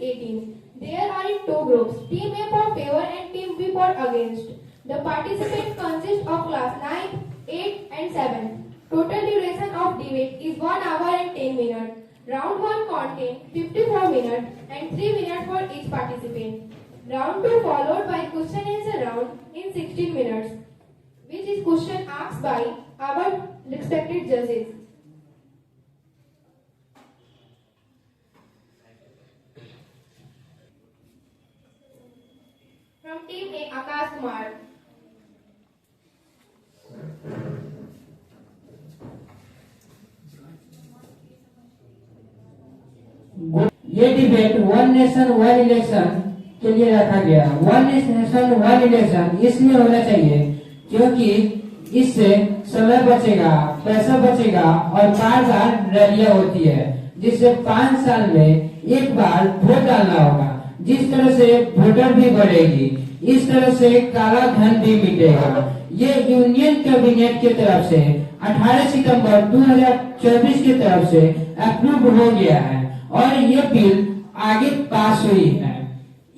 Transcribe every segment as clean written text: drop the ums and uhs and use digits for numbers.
18. There are in two groups, Team A for favor and Team B for against. The participants consist of class 9th, 8th and 7th. Total duration of debate is 1 hour and 10 minutes. Round 1 contains 54 minutes and 3 minutes for each participant. Round 2 followed by question answer round in 16 minutes, which is question asked by our respected judges. From Team A, Akash Kumar. ये debate one nation one election के लिए रखा गया। One nation one election इसलिए होना चाहिए क्योंकि इससे समय बचेगा, पैसा बचेगा और बार बार रैलियां होती है, जिससे 5 साल में एक बार वोट डालना होगा। जिस तरह से वोटर भी बढ़ेगी, इस तरह से काला धन भी मिटेगा। ये यूनियन कैबिनेट की तरफ से 18 सितंबर 2024 की तरफ से अप्रूव हो गया है और ये बिल आगे पास हुई है।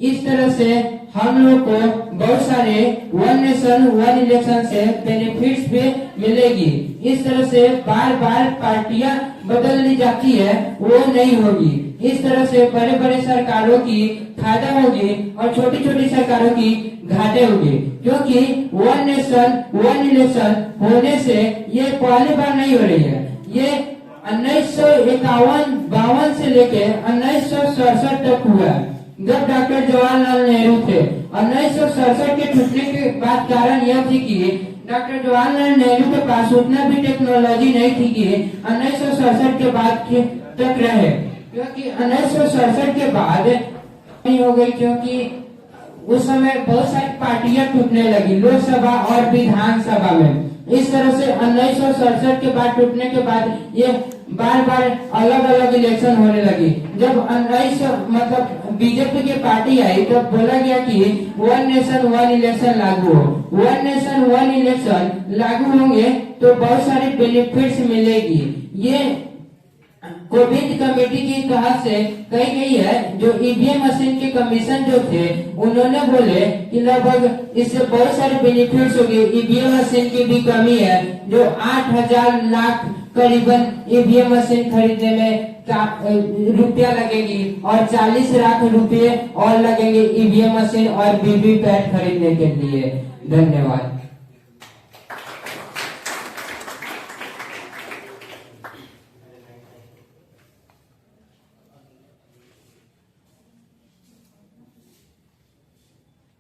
इस तरह से हम लोग को बहुत सारे वन नेशन वन इलेक्शन से बेनिफिट्स भी मिलेगी। इस तरह से बार बार पार्टियां बदल ली जाती है, वो नहीं होगी। इस तरह से बड़े बड़े सरकारों की फायदा होगी और छोटी छोटी सरकारों की घाटे होगी, क्योंकि वन नेशन वन इलेक्शन होने से ये पहली बार नहीं हो रही है। ये 1951-52 से लेके 1967 तक हुआ है, जब डॉक्टर जवाहरलाल नेहरू थे। 1967 के टूटने के बाद कारण यह थी कि डॉक्टर जवाहरलाल नेहरू के पास उतना भी टेक्नोलॉजी नहीं थी कि 1967 के बाद तक रहे, क्योंकि 1967 के बाद नहीं हो गई, क्योंकि उस समय बहुत सारी पार्टियां टूटने लगी लोकसभा और विधानसभा में। इस तरह से 1967 के बाद टूटने के बाद ये बार बार अलग अलग इलेक्शन होने लगी। जब 19 बीजेपी की पार्टी आई तब बोला गया कि वन नेशन वन इलेक्शन लागू हो। वन नेशन वन इलेक्शन लागू होंगे तो बहुत सारी बेनिफिट्स मिलेगी। ये कोविड कमेटी की तरफ से कही गई है। जो ईवीएम मशीन के कमीशन जो थे, उन्होंने बोले कि लगभग इससे बहुत सारे बेनिफिट्स होंगे। ईवीएम मशीन की भी कमी है, जो 8,000 लाख करीबन ईवीएम मशीन खरीदने में रुपया लगेगी और 40 लाख रुपए और लगेंगे ईवीएम मशीन और वीवीपैट खरीदने के लिए। धन्यवाद।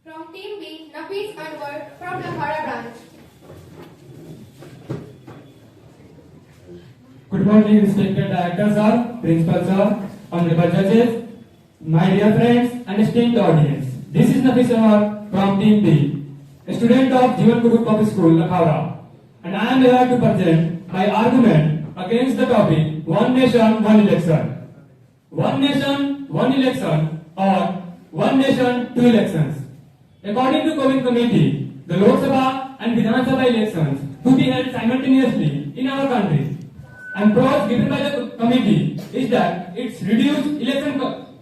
From Team B, Nafis Anwar from Lakhaura branch. Good morning, respected director sir, principal sir, honorable judges, my dear friends and esteemed audience. This is Nafis Anwar from Team B, a student of Jeewan Public School, Lakhaura, and I am here to present my argument against the topic One Nation, One Election. One Nation, One Election or One Nation, Two Elections. According to COVID committee, the Lok Sabha and Vidhan Sabha elections to be held simultaneously in our country. And pros given by the committee is that it's reduced election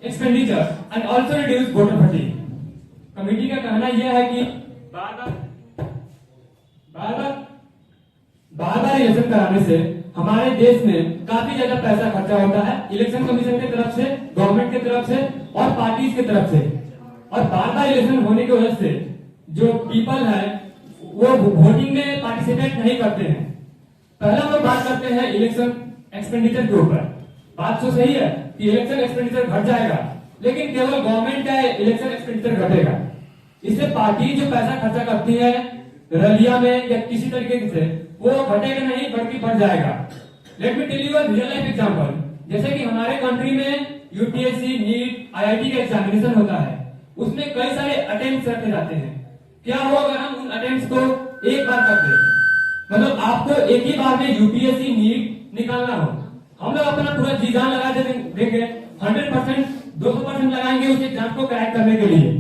expenditure and also reduced voter fatigue. Committee का कहना यह है कि बार-बार election कराने से हमारे देश में काफी ज्यादा पैसा खर्चा होता है, इलेक्शन कमीशन की तरफ से, गवर्नमेंट की तरफ से और पार्टीज की तरफ से। और बार-बार इलेक्शन होने की वजह से जो पीपल है वो वोटिंग में पार्टिसिपेट नहीं करते हैं। पहला हम बात करते हैं इलेक्शन एक्सपेंडिचर के ऊपर। बात तो सही है कि इलेक्शन एक्सपेंडिचर घट जाएगा, लेकिन केवल गवर्नमेंट का इलेक्शन एक्सपेंडिचर घटेगा। इससे पार्टी जो पैसा खर्चा करती है रैलिया में या किसी तरीके से, वो घटेगा नहीं बल्कि बढ़ जाएगा। Let me tell you a real life example. जैसे कि हमारे कंट्री में यूपीएससी, नीट, आईआईटी का एग्जामिनेशन होता है, उसमें कई सारे अटेम्प्ट रखे जाते हैं। क्या हो अगर हम उन अटेम्प्ट को एक बार कर दें, मतलब आपको एक ही बार में यूपीएससी, नीट निकालना हो, हम लोग अपना पूरा जी जान लगा देंगे, 100%, 200% लगाएंगे उस एग्जाम को क्रैक करने के लिए।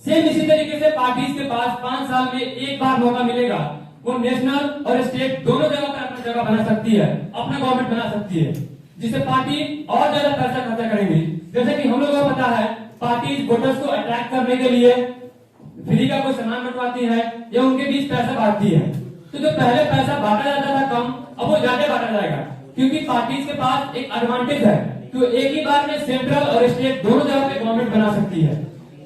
सेम इसी तरीके से पार्टीज के पास 5 साल में एक बार मौका मिलेगा, वो नेशनल और स्टेट दोनों जगह पर अपना जगह बना सकती है, अपना गवर्नमेंट बना सकती है। जिससे पार्टी और ज्यादा पैसा खर्चा करेंगी। जैसे कि हम लोगों को पता है पार्टी वोटर्स को अट्रैक्ट करने के लिए फ्री का कोई सामान बंटवाती है या उनके बीच पैसा बांटती है। तो जो पहले पैसा बांटा जाता था कम, अब वो ज्यादा बांटा जाएगा, क्योंकि पार्टीज के पास एक एडवांटेज है कि एक ही बार में सेंट्रल और स्टेट दोनों जगह पे गवर्नमेंट बना सकती है,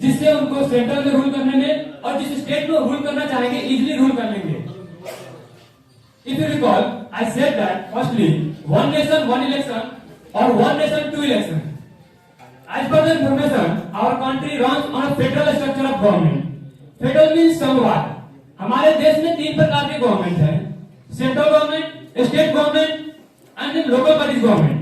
जिससे उनको सेंट्रल में रूल करने में और जिस स्टेट में रूल करना चाहेंगे इजिली रूल कर लेंगे। If you recall, I said that firstly, one nation, one election, or one nation, two elections. As per the information, our country runs on a federal structure of government. Federal means somewhat. हमारे देश में 3 प्रकार के government है: central government, state government and then local bodies government.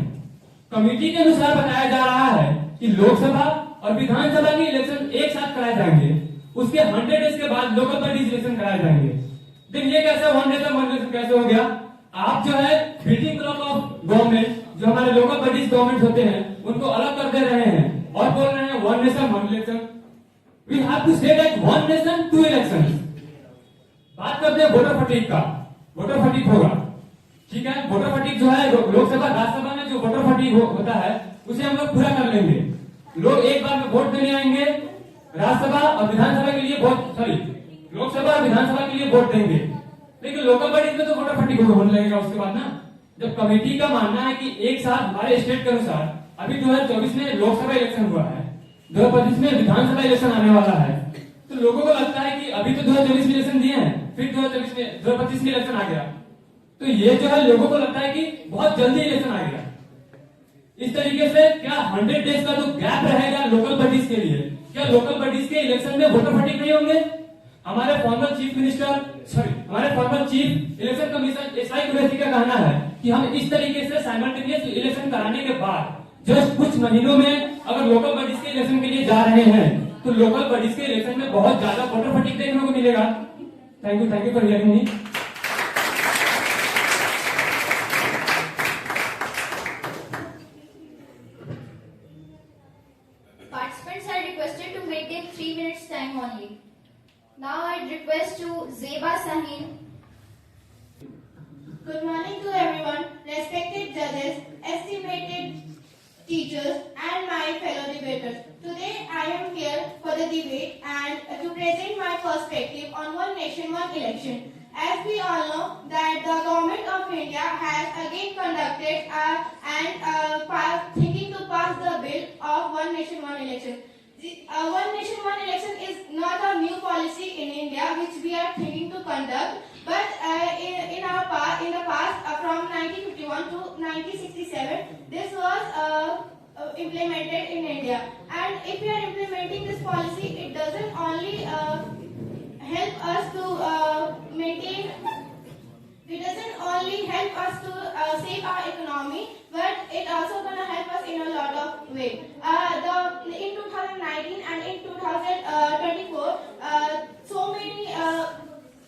Committee के अनुसार बताया जा रहा है कि लोकसभा और विधानसभा के इलेक्शन एक साथ कराए जाएंगे, उसके 100 डेज के बाद लोकल बॉडीज इलेक्शन कराए जाएंगे। लेकिन ये कैसे वन नेशन वन इलेक्शन कैसे हो गया? आप जो है बिल्डिंग ब्लॉक ऑफ गवर्नमेंट, जो हमारे लोकल बॉडीज गवर्नमेंट होते हैं, उनको अलग कर दे रहे हैं और बोल रहे हैं one nation one election. We have to say that one nation two elections. बात करते हैं वोटर फटीग का। वोटर फटीग होगा, ठीक है। वोटर फटीग जो है लोकसभा राज्यसभा में जो वोटर फटीग होता है उसे हम लोग पूरा कर लेंगे। लोग एक बार में वोट देने आएंगे, राज्यसभा और विधानसभा के लिए लोकसभा और विधानसभा के लिए वोट देंगे, लेकिन लोकल बॉडीज में तो वोटर फटीग होने लगेगा उसके बाद ना। जब कमेटी का मानना है कि एक साथ हमारे स्टेट के अनुसार अभी 2024 में लोकसभा इलेक्शन हुआ है, 2025 में विधानसभा इलेक्शन आने वाला है, तो लोगों को लगता है कि अभी तो 2024 में इलेक्शन दिए हैं, फिर 2025 में इलेक्शन आ गया, तो ये जो है लोगों को लगता है कि बहुत जल्दी इलेक्शन आ गया। इस तरीके से क्या 100 डेज का जो गैप रहेगा लोकल बॉडीज के लिए, क्या लोकल बॉडीज के इलेक्शन में वोटर फटीग नहीं होंगे? हमारे former chief election commission SI Qureshi का कहना है कि हम इस तरीके से साइमल्टेनियस इलेक्शन कराने के बाद जस्ट कुछ महीनों में अगर लोकल बॉडीज के इलेक्शन के लिए जा रहे हैं तो लोकल बॉडीज के इलेक्शन में बहुत ज्यादा वोटर फटीग देखने को मिलेगा। Thank you for hearing me. Participants are requested to maintain 3 minutes time only. Now I request to Zeba Sahin. Good morning to everyone, respected judges, estimated teachers, and my fellow debaters. Today I am here for the debate and to present my perspective on one nation, one election. As we all know that the government of India has again conducted thinking to pass the bill of one nation, one election. One nation, one election is not a new policy in India which we are thinking to conduct, but in the past from 1951 to 1967, this was implemented in India. And if we are implementing this policy, it doesn't only help us to save our economy, but it also gonna help us in a lot of ways. In 2019 and in 2024, so many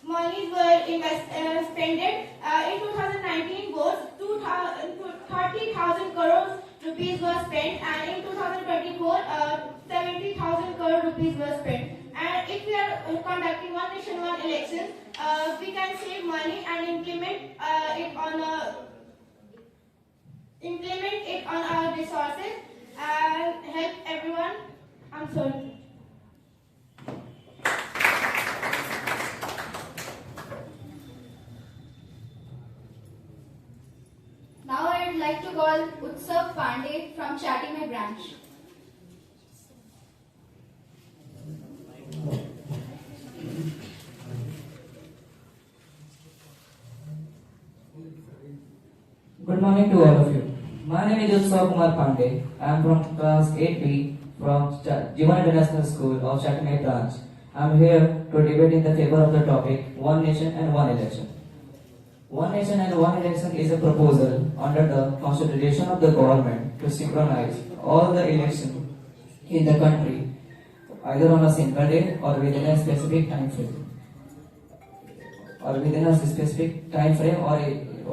monies were spended. In 2019 votes, 30,000 crores rupees were spent, and in 2024, 70,000 crore rupees were spent. And if we are conducting one nation, one election, we can save money and implement it on our resources and help everyone. I'm sorry. Now I would like to call Utsav Pandey from Chatimay branch. Good morning to all of you. My name is Slok Pandey. I am from class 8B from Jeewan International School of Chatimay branch. I am here to debate in the favor of the topic One Nation and One Election. One Nation and One Election is a proposal under the constitution of the government to synchronize all the elections in the country either on a single day or within a specific time frame. Or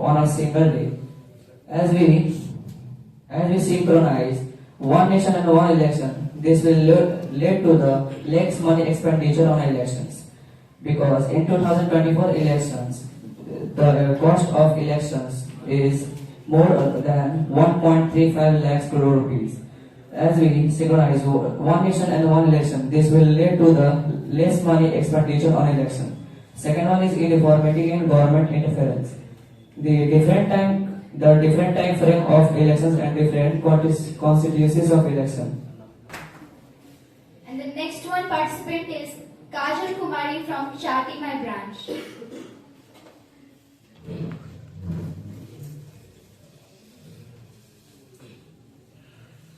on a single day. As we synchronize one nation and one election, this will lead to the less money expenditure on elections. Because in 2024 elections, the cost of elections is more than 1.35 lakhs crore rupees. As we synchronize one nation and one election, this will lead to the less money expenditure on election. Second one is uniformity in government interference. The different time frame of elections and different constituencies of election. And the next one participant is Kajal Kumari from Chati My branch.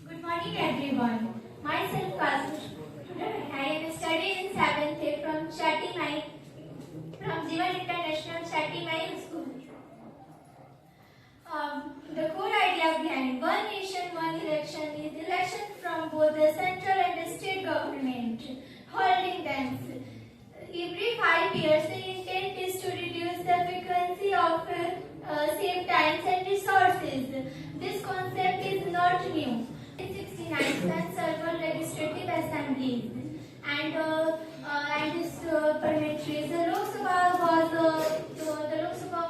Good morning everyone. Myself Kajal. I am studying in 7th 8th from Chati My from Jeewan International Chati My School. The core idea behind one nation, one election is election from both the central and the state government holding them. Every 5 years, the intent is to reduce the frequency of save times and resources. This concept is not new. In 69 several legislative assemblies and this parliamentary. The Lok Sabha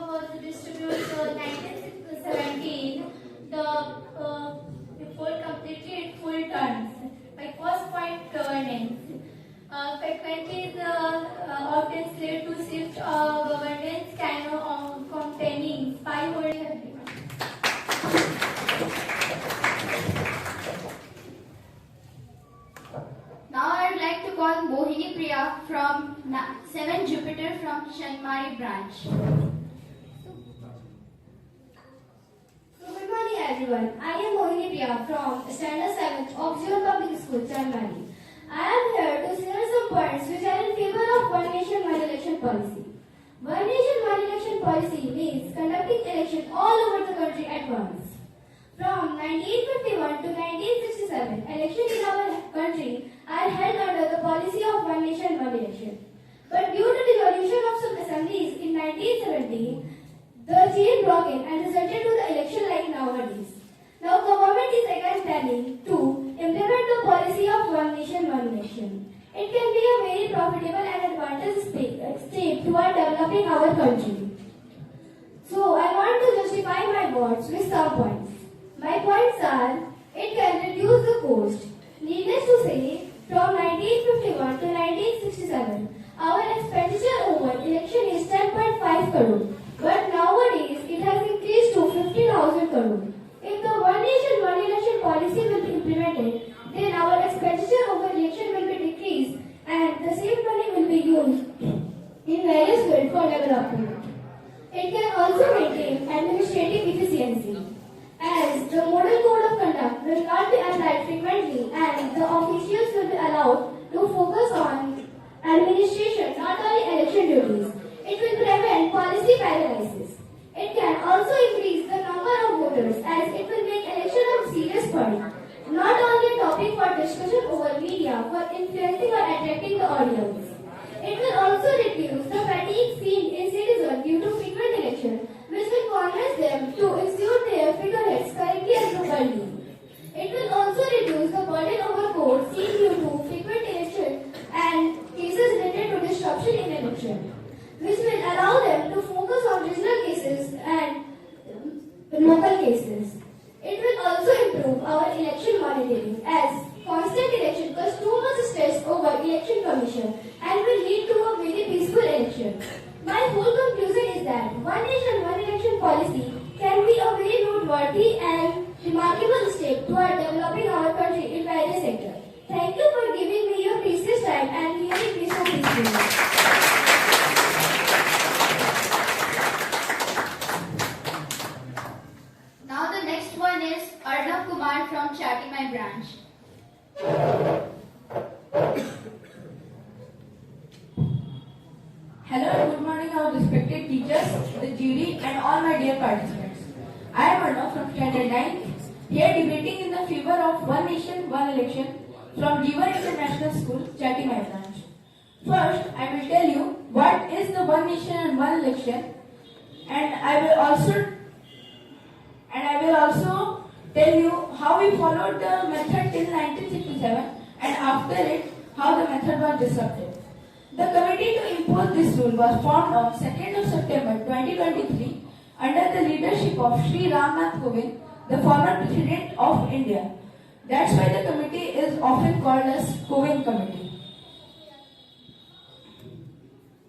was distributed 1917. Before completed full terms. My first point, governance. Frequency is often slave to shift governance containing 5 words. Now I would like to call Mohini Priya from 7 Jupiter from Shanmari branch. Good morning everyone. I am Mohini Priya from Standard 7th of Jeewan Public School, Chanmali. I am here to share some points which are in favor of one nation, one election policy. One nation, one election policy means conducting election all over the country at once. From 1951 to 1967, elections in our country are held under the policy of one nation, one election. But due to dissolution of some assemblies in 1970, the chain broke in and resulted to the election like nowadays. Now government is again planning to implement the policy of one nation, one election. It can be a very profitable and advantageous step toward developing our country. So I want to justify my words with some points. My points are, it can reduce the cost. Needless to say, from 1951 to 1967, our expenditure over election is 10.5 crore. But nowadays, it has increased to 50,000 crore. If the one nation, one election policy will be implemented, then our expenditure over election will be decreased and the same money will be used in various fields for development. It can also maintain administrative efficiency, as the model code of conduct will not be applied frequently and the officials will be allowed to focus on administration, not only election duties. It will prevent policy paralysis. It can also increase the number of voters as it will make election a serious point, not only a topic for discussion over media for influencing or attracting the audience. It will also reduce the fatigue seen in citizens due to frequent election, which will convince them to execute their figureheads correctly and properly. It will also reduce the burden over courts seen due to frequent election and cases related to disruption in election, which will allow them to focus on regional cases and local cases. It will also improve our election monitoring, as constant election causes too much stress over election commission and will lead to a very peaceful election. My whole conclusion is that one nation, one election policy can be a very noteworthy and remarkable step toward developing our country in various sectors. Thank you for giving me your precious time and hearing me so peacefully. Now the next one is Arnav Kumar from Chati My branch. Hello and good morning, our respected teachers, the jury and all my dear participants. I am Arnav from Standard 9, here debating in the favor of one nation, one election from Jeewan International School, Chati My branch. First, I will tell you what is the one nation and one election, and I will also tell you how we followed the method till 1967 and after it how the method was disrupted. The committee to impose this rule was formed on 2nd of September 2023 under the leadership of Sri Ramnath Kovind, the former President of India. That's why the committee is often called as Kovind Committee.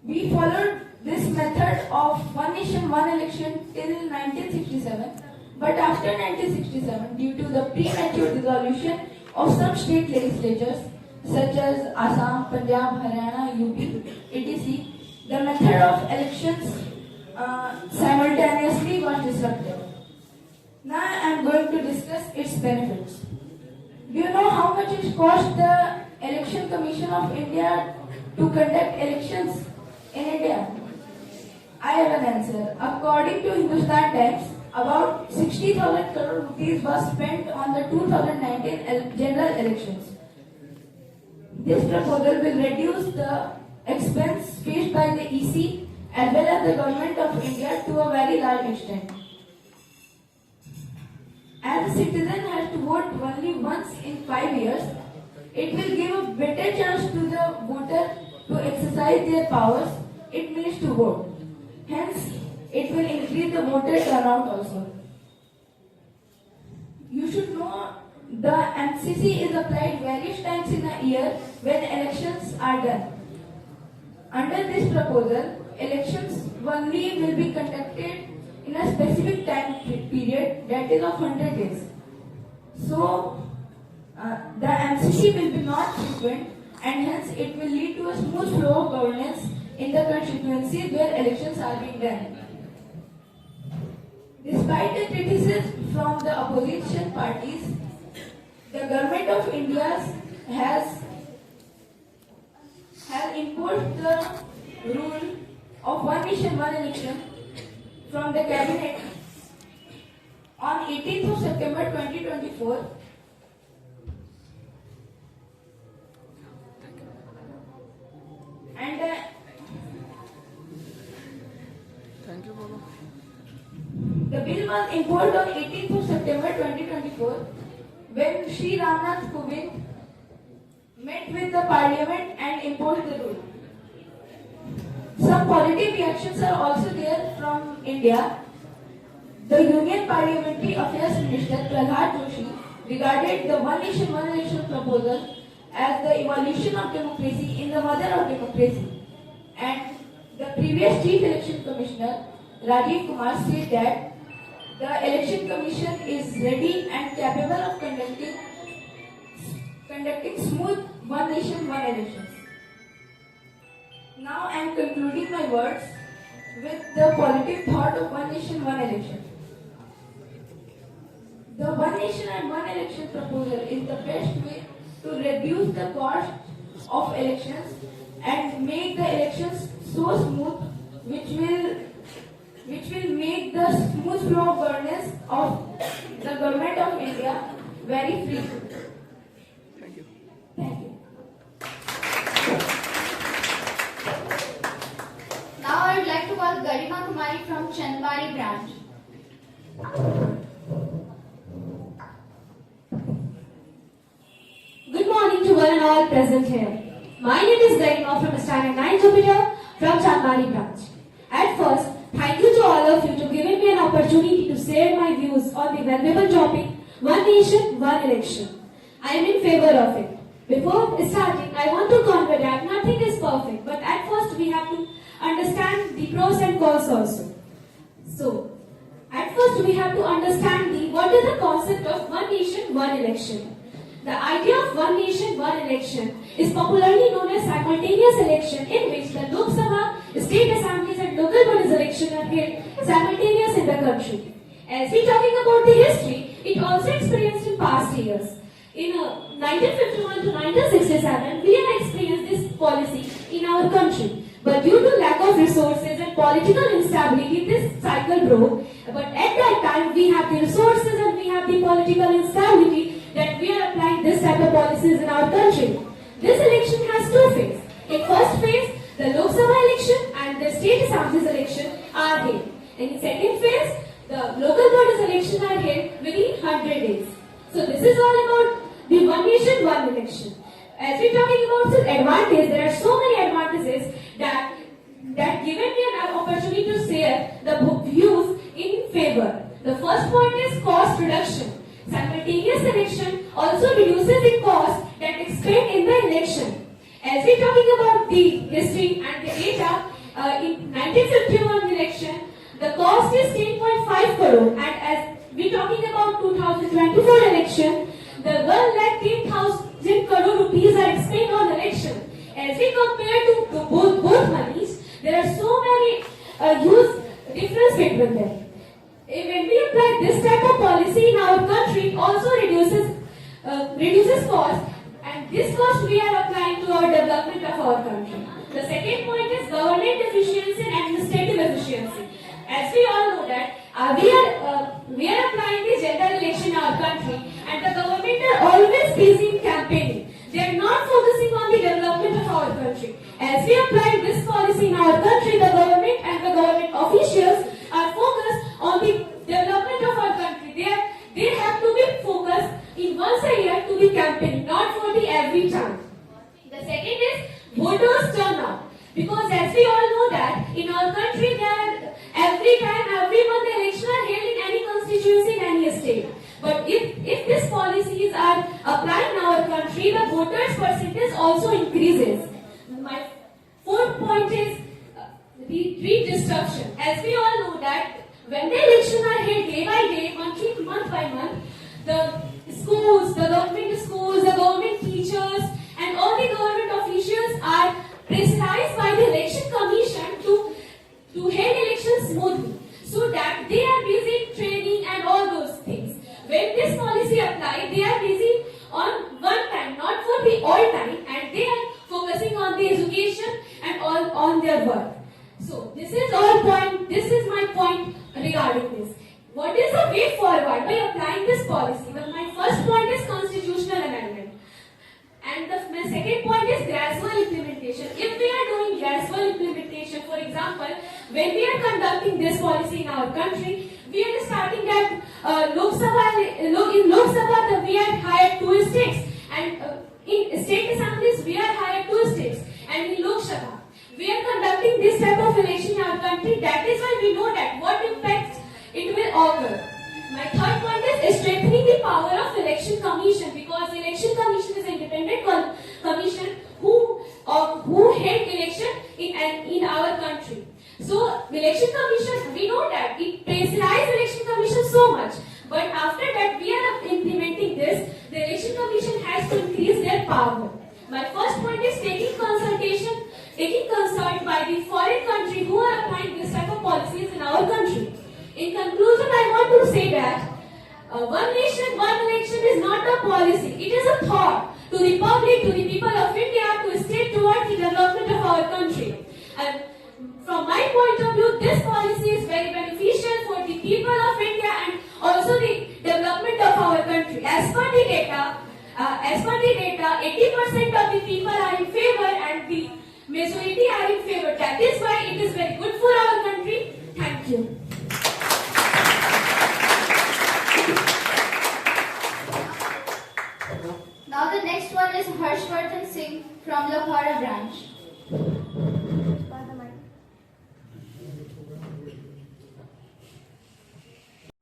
We followed this method of one nation, one election till 1967, but after 1967, due to the premature dissolution of some state legislatures such as Assam, Punjab, Haryana, UP, etc., the method of elections simultaneously was disrupted. Now I am going to discuss its benefits. Do you know how much it cost the Election Commission of India to conduct elections in India? I have an answer. According to Hindustan Times, about 60,000 crore rupees was spent on the 2019 general elections. This proposal will reduce the expense faced by the EC as well as the government of India to a very large extent. As a citizen has to vote only once in 5 years, it will give a better chance to the voter to exercise their powers it means to vote. Hence, it will increase the voter turnout also. You should know the MCC is applied various times in a year when elections are done. Under this proposal, elections only will be conducted in a specific time period, that is of 100 days. So, the MCC will be not frequent and hence it will lead to a smooth flow of governance in the constituencies where elections are being done. Despite the criticism from the opposition parties, the government of India has imposed the rule of one nation, one election from the cabinet on 18th of September 2024. And the bill was imposed on 18th of September 2024 when Sri Ramnath Kovind met with the parliament and imposed the rule. Some positive reactions are also there from India. The Union Parliamentary Affairs Minister Prahlad Joshi regarded the one nation, one election proposal as the evolution of democracy in the mother of democracy. And the previous Chief Election Commissioner Rajiv Kumar said that the Election Commission is ready and capable of conducting smooth one nation, one elections. Now I am concluding my words with the positive thought of one nation, one election. The one nation and one election proposal is the best way to reduce the cost of elections and make the elections so smooth which will make the smooth flow of governance of the government of India very free. Thank you. Now I would like to call Garima Kumari from Chandbari branch. Good morning to one and all present here. My name is Garima from Standard 9 Jupiter from Chandbari branch. At first, thank you to all of you to giving me an opportunity to share my views on the valuable topic, one nation, one election. I am in favor of it. Before starting, I want to convey that nothing is perfect, but at first we have to understand the pros and cons also. So, at first we have to understand what is the concept of one nation, one election. The idea of one nation, one election is popularly known as simultaneous election in which the Lok Sabha, state assemblies and local bodies election are held simultaneous in the country. As we talking about the history, it also experienced in past years. In 1951 to 1967, we have experienced this policy in our country. But due to lack of resources and political instability, this cycle broke. But at that time, we have the resources and we have the political instability that we are applying this type of policies in our country. This election has two phases. In first phase, the Lok Sabha election and the state assemblies election are held. In second phase, the local bodies election are held within 100 days. So this is all about the one nation, one election. As we're talking about the advantage, there are so many advantages that given me an opportunity to share the views in favor. The first point is cost reduction. Simultaneous election also reduces the cost that is spent in the election. As we talking about the history and the data, in 1951 election, the cost is 10.5 crore, and as we talking about 2024 election, the 1,10,000 crore rupees are spent on election. As we compare to both monies, there are so many huge difference between them. When we apply this type of policy in our country, it also reduces cost, and this cost we are applying to our development of our country. The second point is government efficiency and administrative efficiency. As we all know that we are applying the general election in our country, and the government are always busy in campaigning. They are not focusing on the development of our country. As we apply this policy in our country, the government and the government officials are focused on the development of our country. They have to be focused in once a year to be campaigning, not for the every time. The second is voters turnout. Because as we all know that in our country there every month the election are held in any constituency in any state. But if these policies are applied in our country, the voters percentage also increases. My fourth point is redistribution. As we all know that when the elections are held day by day, month by month, the schools, the government teachers, and all the government officials are pressurized by the election commission to hold elections smoothly, so that they are busy in training and all those things. When this policy applied, they are busy on one time, not for the all time, and they are focusing on the education and all on their work. So this is my point regarding this. What is the way forward by applying this policy? Well, my first point is constitutional amendment. And my second point is gradual implementation. If we are doing gradual implementation, for example, when we are conducting this policy in our country, we are starting that in Lok Sabha we are hired 2 states, and in state assemblies we are hired 2 states, and in Lok Sabha we are conducting this type of election in our country. That is why we know that what impacts it will occur. My third point is strengthening the power of election commission, because election commission is an independent commission who held election in our country. So election commission, we know that it pressurizes election commission so much, but after that we are implementing this, the election commission has to increase their power. My first point is taking consult by the foreign country who are applying this type of policies in our country. In conclusion, I want to say that one nation, one election is not a policy. It is a thought to the public, to the people of India, to stay towards the development of our country. And from my point of view, this policy is very beneficial for the people of India and also the development of our country. As per the data, 80% of the people are in favor and the majority are in favor. That is why it is very good for our country. Thank you. Now the next one is Harshvardhan Singh from Lakhaura branch.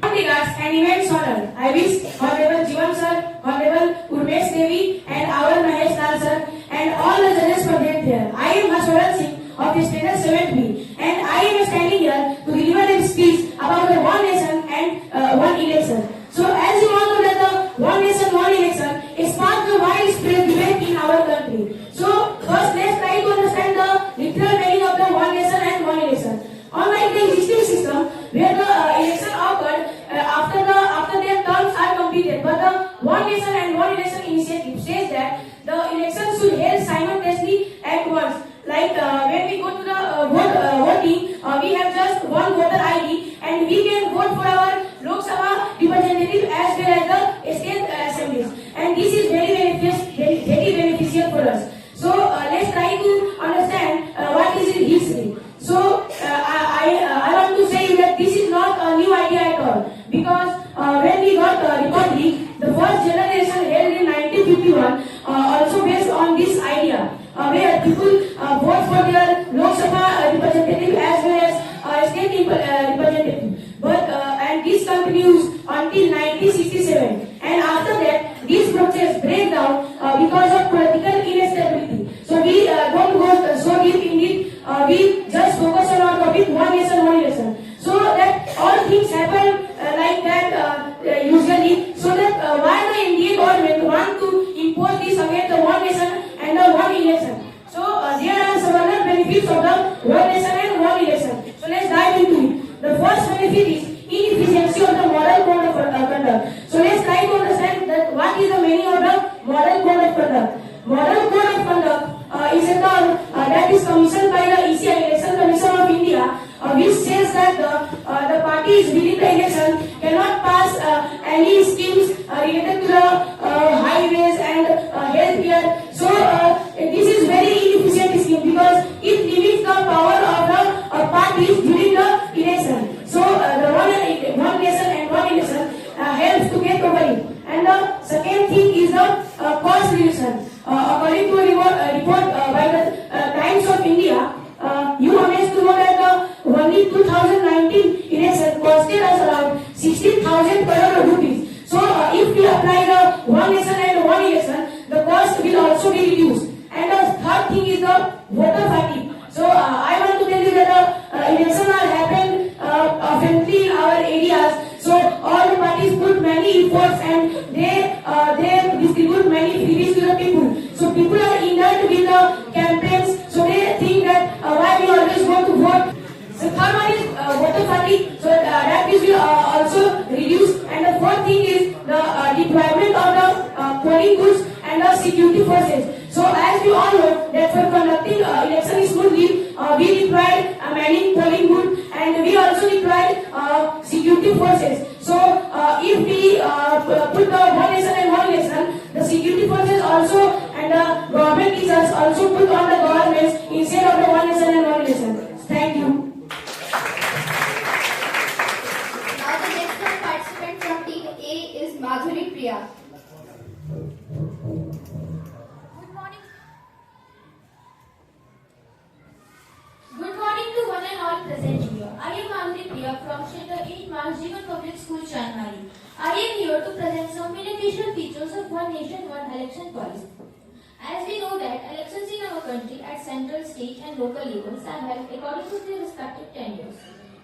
Regards and events honor. I wish Honorable Jeewan sir, Honorable Urmesh Devi, and our Mahesh Lal sir, and all the judges present here. I am Harshvardhan Singh of the standard 7th B, and I am standing here to deliver a speech about the one nation and one election. So, as you all know that the one nation, one election is sparked a widespread debate in our country. So, first let's try to understand the literal meaning of the one nation and one election. Unlike the existing system, where the election occurred after their terms are completed, but the one nation and one election initiative says that the election should held simultaneously at once. Like when we go to the voting, we have just one voter ID, and we can vote for our Lok Sabha representative as well as the state assemblies. And this is very beneficial for us. So let's try to understand what is its history. So I want to say that this is not a new idea at all, because when we got Republic, the first generation held in 1951, also based on this idea, where people vote for their Lok Sabha representative as well as state representative. But according to a report by the Times of India, you are amazed to know that the only 2019 election costed us around 16,000 crore rupees. So if we apply the one nation and one election, the cost will also be reduced. And the third thing is the voter fatigue. So I want to tell you that the elections are happened oftenly in our areas. So all the parties put many efforts and they distribute many freebies to the people. So people are inert with the campaigns. So they think that why we always go to vote. So third one is voter fatigue. So that is will also reduce. And the fourth thing is the deployment of the polling booths and the security forces. So as we all know that for conducting election smoothly, we deployed many polling booths and we also deployed security forces. So if we put the one nation and one election, the security forces also and the government teachers also put on the governments instead of the one nation and one election. Thank you. Now the next participant from team A is Madhuri Priya. Good morning to one and all present here. I am Madhuri Priya from 7th 8th 9th Jeewan Public School, Chanmari. I am here to present some beneficial features of one nation, one election policy. As we know that elections in our country at central, state and local levels are held according to their respective tenures.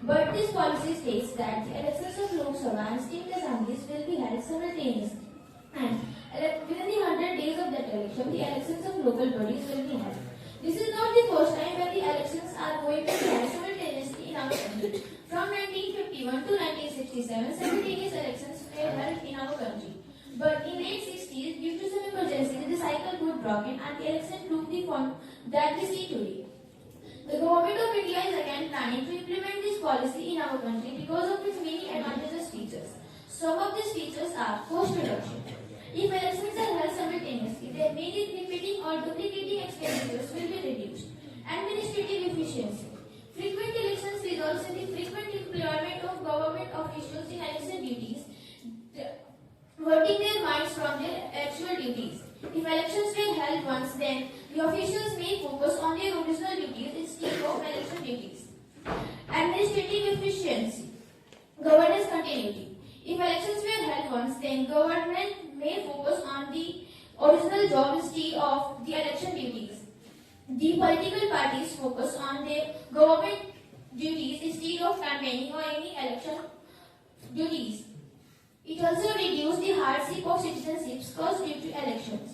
But this policy states that the elections of Lok Sabha and state assemblies will be held simultaneously. And within the 100 days of that election, the elections of local bodies will be held. This is not the first time when the elections are going to be held simultaneously in our country. From 1951 to 1967, simultaneous elections were held in our country. But in late 60s, due to some emergency, the cycle got broken and the election took the form that we see today. The government of India is again planning to implement this policy in our country because of its many advantageous features. Some of these features are cost reduction. If elections are held simultaneously, then many repeating or duplicating expenditures will be reduced. Administrative efficiency. Frequent elections results in the frequent employment of government officials in election duties, diverting their minds from their actual duties. If elections were held once, then the officials may focus on their original duties instead of election duties. Administrative efficiency. Governance continuity. If elections were held once, then government may focus on the original job instead of the election duties. The political parties focus on their government duties instead of campaigning or any election duties. It also reduces the hardship of citizenships caused due to elections.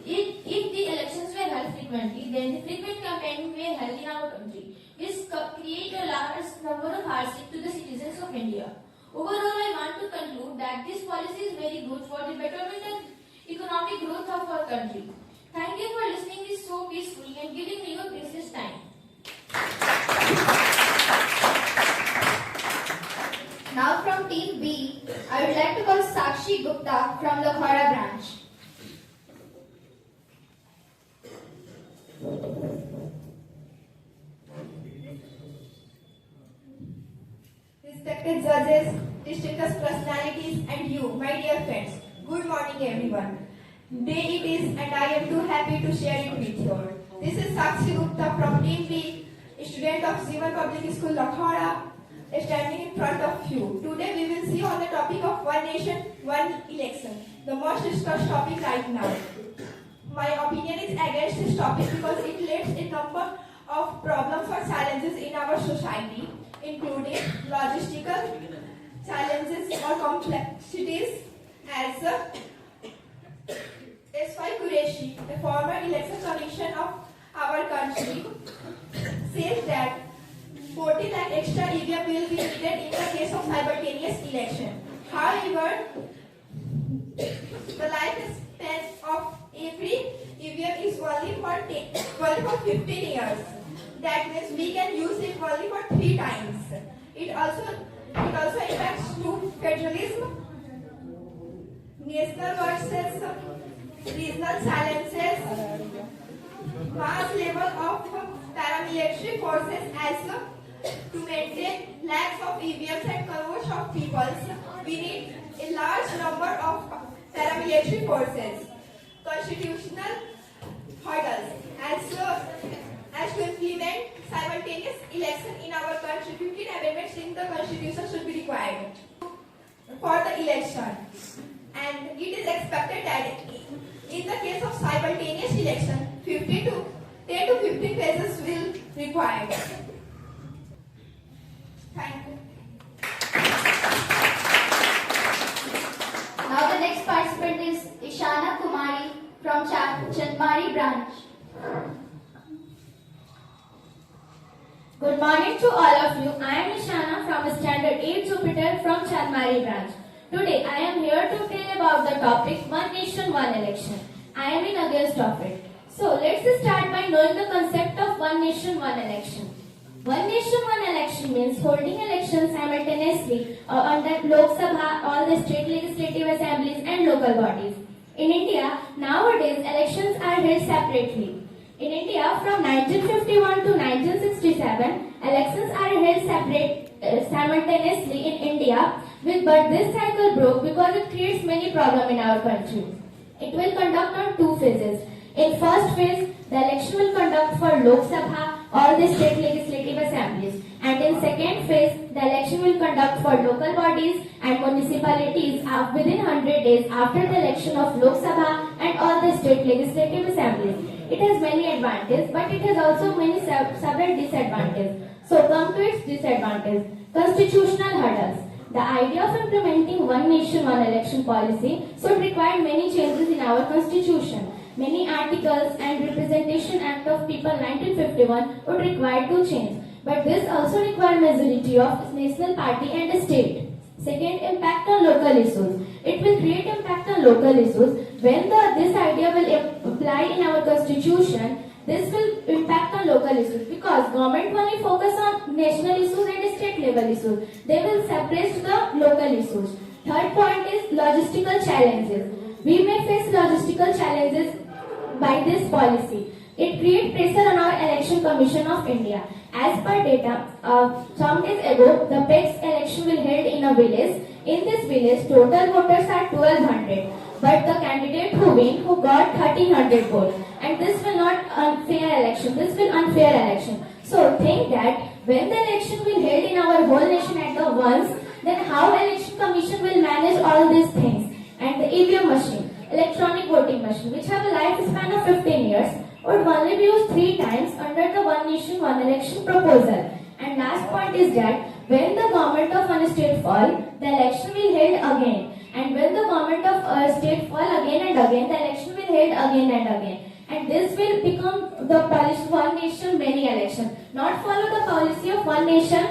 If the elections were held frequently, then the frequent campaigning were held in our country, which create a large number of hardship to the citizens of India. Overall, I want to conclude that this policy is very good for the betterment and economic growth of our country. Thank you for listening this so peacefully and giving me your precious time. Now from team B, I would like to call Sakshi Gupta from Lakhaura branch. Respected judges, distinguished personalities, and you, my dear friends. Good morning, everyone. Day it is, and I am too happy to share it with you. This is Sakshi Gupta from Team B, a student of Jeewan Public School, Lakhaura, standing in front of you. Today we will see on the topic of one nation, one election, the most discussed topic right now. My opinion is against this topic because it leads a number of problems or challenges in our society, including logistical challenges or complexities. As S.Y. Qureshi, a former election commissioner of our country, says that 40 lakh extra EVM will be needed in the case of simultaneous election. However, the lifespan of every EVM is only for 15 years. That means we can use it only for 3 times. It also impacts to federalism, national versus regional challenges, mass level of paramilitary forces as to maintain lakhs of EVMs and crores of people. We need a large number of paramilitary forces. Constitutional required. Thank you. Now the next participant is Ishana Kumari from Chandmari branch. Good morning to all of you. I am Ishana from Standard 8 Jupiter from Chandmari branch. Today I am here to tell about the topic One Nation, One Election. I am in against of it. So let's start by knowing the concept of One Nation, One Election. One Nation, One Election means holding elections simultaneously under Lok Sabha, all the state legislative assemblies and local bodies. In India, nowadays elections are held separately. In India, from 1951 to 1967, elections are held simultaneously in India, but this cycle broke because it creates many problems in our country. It will conduct on two phases. In first phase, the election will conduct for Lok Sabha, all the state legislative assemblies, and in second phase, the election will conduct for local bodies and municipalities within 100 days after the election of Lok Sabha and all the state legislative assemblies. It has many advantages, but it has also several disadvantages. So come to its disadvantages. Constitutional hurdles. The idea of implementing One Nation, One Election policy should require many changes in our constitution. Many articles and Representation Act of People 1951 would require to change. But this also requires majority of national party and state. Second, impact on local issues. It will create impact on local issues. When this idea will apply in our constitution, this will impact on local issues because government only focus on national issues and state level issues. They will separate the local issues. Third point is logistical challenges. We may face logistical challenges by this policy. It creates pressure on our Election Commission of India. As per data, some days ago, the PEX election will held in a village. In this village, total voters are 1200. But the candidate who got 1300 votes. And this will not unfair election. This will unfair election. So think that when the election will held in our whole nation at the once, then how Election Commission will manage all these things? And the EVM machine, electronic voting machine, which have a lifespan of 15 years, would only be used 3 times under the One Nation, One Election proposal. And last point is that when the government of one state fall, the election will held again. And when the government of a state fall again and again, the election will held again and again. And this will become the policy One Nation, Many Election. Not follow the policy of One Nation,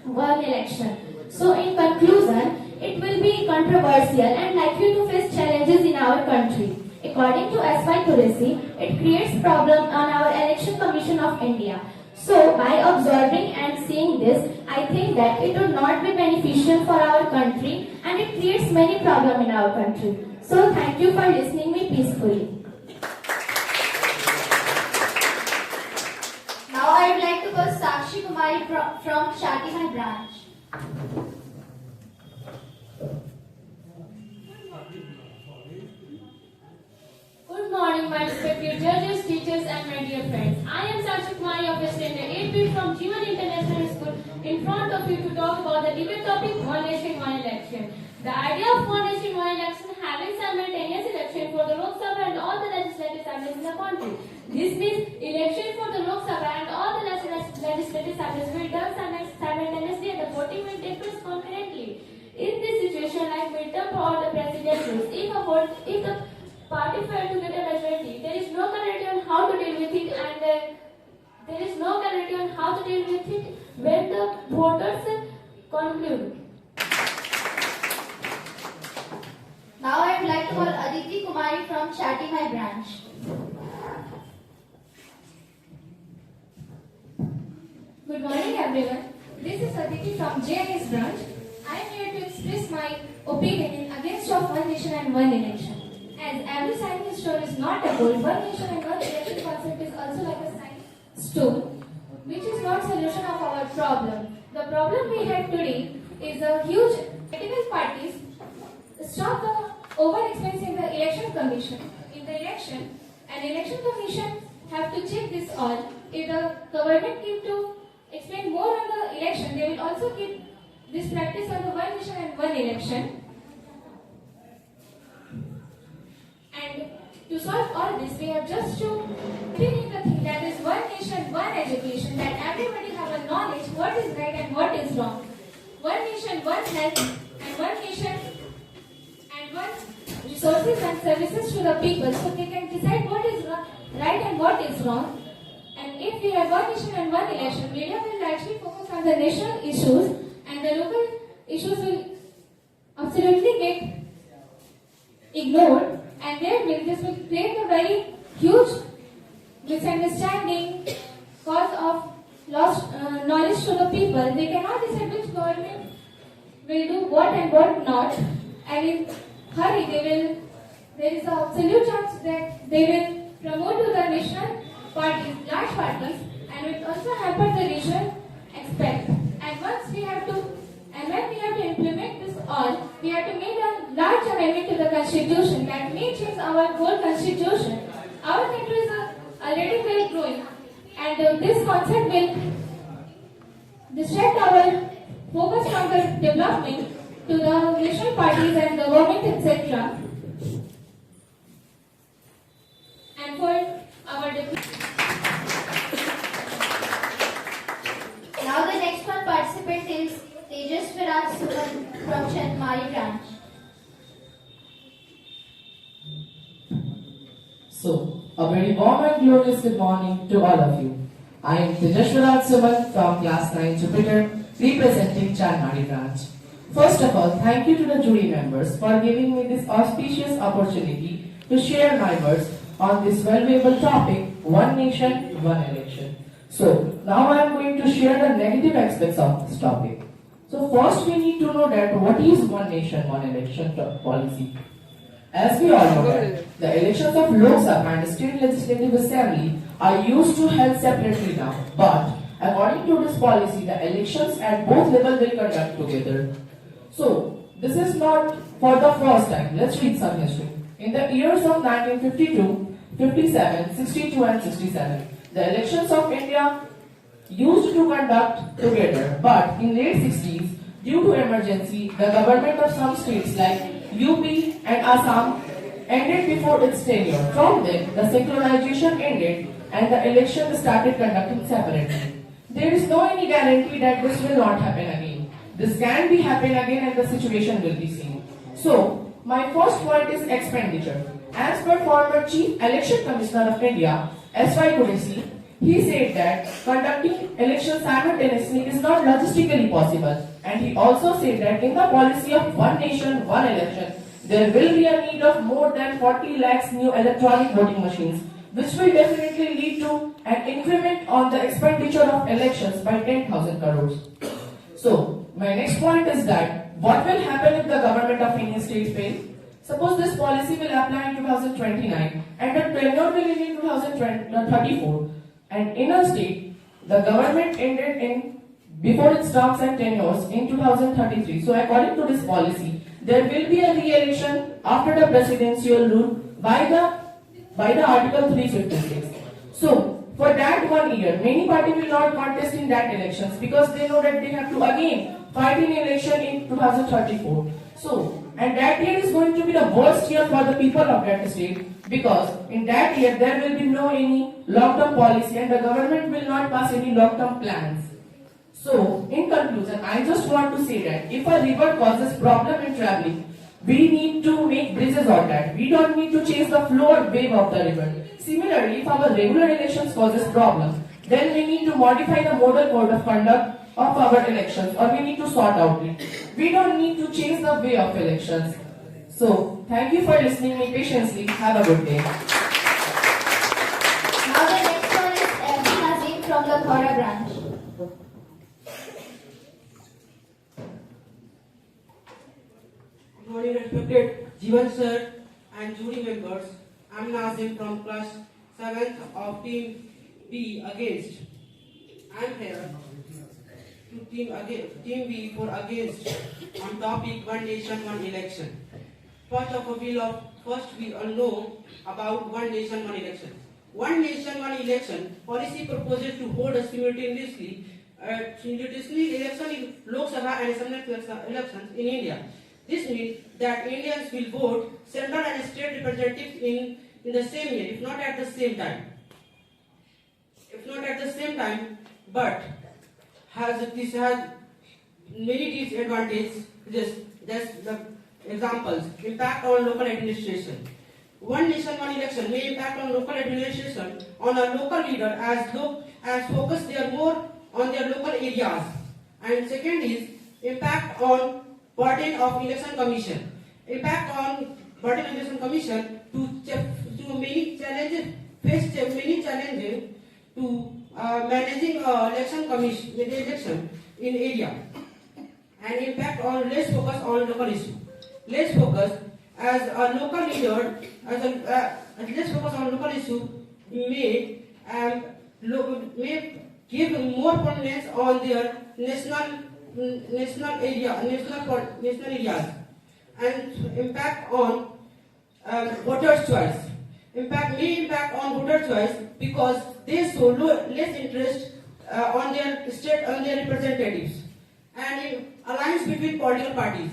One Election. So in conclusion, it will be controversial and likely to face challenges in our country. According to S.Y. Qureshi, it creates problem on our Election Commission of India. So by observing and seeing this, I think that it would not be beneficial for our country and it creates many problems in our country. So thank you for listening me peacefully. Now I would like to call Sakshi Kumari from Shatimai branch. Good morning, my respected judges, teachers, and my dear friends. I am Sakshi Kumari of Standard 8 from Jeewan International School in front of you to talk about the debate topic One Nation, One Election. The idea of One Nation, One Election having simultaneous election for the Lok Sabha and all the legislative assemblies in the country. This means election for the Lok Sabha and all the legislative assemblies will be done simultaneously and the voting will take place concurrently. In this situation, like midterm or the presidential, if the party failed to get a majority, there is no clarity on how to deal with it, and there is no clarity on how to deal with it when the voters conclude. Now I would like to call Aditi Kumari from Shatimai branch. Good morning everyone. This is Aditi from JPS branch. I am here to express my opinion in against of One Nation and One Election. As every science stone is not a gold, One Nation and One Election concept is also like a science stone, which is not solution of our problem. The problem we have today is a huge political parties stop the over-expense in the election commission. In the election, an election commission have to check this all. If the government give to explain more on the election, they will also keep this practice on the One Nation and One Election. And to solve all this, we have just to bring in the thing that is One Nation, One Education, that everyone and what is wrong. One nation, one health, and one nation and one resources and services to the people so they can decide what is right and what is wrong. And if we have one nation and one election, media will largely focus on the national issues and the local issues will absolutely get ignored, and this will create a very huge misunderstanding, cause of lost knowledge to the people. They cannot decide which government will do what and what not, and in hurry there is an absolute chance that they will promote to the national parties, large parties, and will also hamper the regional aspect. And when we have to implement this all, we have to make a large amendment to the constitution that may change our whole constitution. Our country is already well growing, and this concept will distract our focus from the development to the national parties and the government, etc. And for our Now the next one participant is Jeewan from Chanmari branch. So, a very warm and glorious good morning to all of you. I am Tejashwaraj Suman from class 9 Jupiter, representing Chanmari branch. First of all, thank you to the jury members for giving me this auspicious opportunity to share my words on this valuable topic, one nation, one election. So, now I am going to share the negative aspects of this topic. So first we need to know that what is one nation, one election policy. As we all know that the elections of Lok Sabha and State Legislative Assembly are used to held separately now. But according to this policy, the elections at both levels will conduct together. So this is not for the first time. Let's read some history. In the years of 1952, 57, 62 and 67, the elections of India used to conduct together, but in late 60s, due to emergency, the government of some states like UP and Assam ended before its tenure. From then, the synchronization ended and the election started conducting separately. There is no any guarantee that this will not happen again. This can be happen again and the situation will be seen. So, my first point is expenditure. As per former Chief Election Commissioner of India, S.Y. Qureshi, he said that conducting elections simultaneously is not logistically possible, and he also said that in the policy of one nation, one election, there will be a need of more than 40 lakhs new electronic voting machines, which will definitely lead to an increment on the expenditure of elections by 10,000 crores. So, my next point is that what will happen if the government of any state fails? Suppose this policy will apply in 2029 and the tenure will end in 2034. And in a state, the government ended in before its terms and tenures in 2033. So according to this policy, there will be a re-election after the presidential rule by the Article 356. So for that 1 year, many parties will not contest in that elections because they know that they have to again fight in election in 2034. So, and that year is going to be the worst year for the people of that state, because in that year there will be no any long-term policy and the government will not pass any long-term plans. So, in conclusion, I just want to say that if a river causes problem in traveling, we need to make bridges on that. We don't need to change the flow or wave of the river. Similarly, if our regular elections causes problem, then we need to modify the model code of conduct of our elections, or we need to sort out it. We don't need to change the way of elections. So, thank you for listening me patiently. Have a good day. Now the next one is Nazim from Lakhaura branch. Good morning, respected Jeewan sir and jury members. I am Nazim from class 7th of Team B against. I am here to Team B for against on topic one nation, one election. First we all know about one nation, one election. One nation, one election policy proposes to hold a simultaneously election in Lok Sabha and Assembly elections in India. This means that Indians will vote central and state representatives in the same year, if not at the same time. But many disadvantages. Just the examples. Impact on local administration. One nation, one election may impact on local administration on a local leader as focus there more on their local areas. And second is impact on burden of election commission. Impact on burden of election commission to many challenges to managing election in area. And impact on less focus on local issue. Less focus as a local leader, less focus on local issue may give more prominence on their national areas, and impact on voters' choice. May impact on voters' choice because they show less interest on their representatives. And in alliance between political parties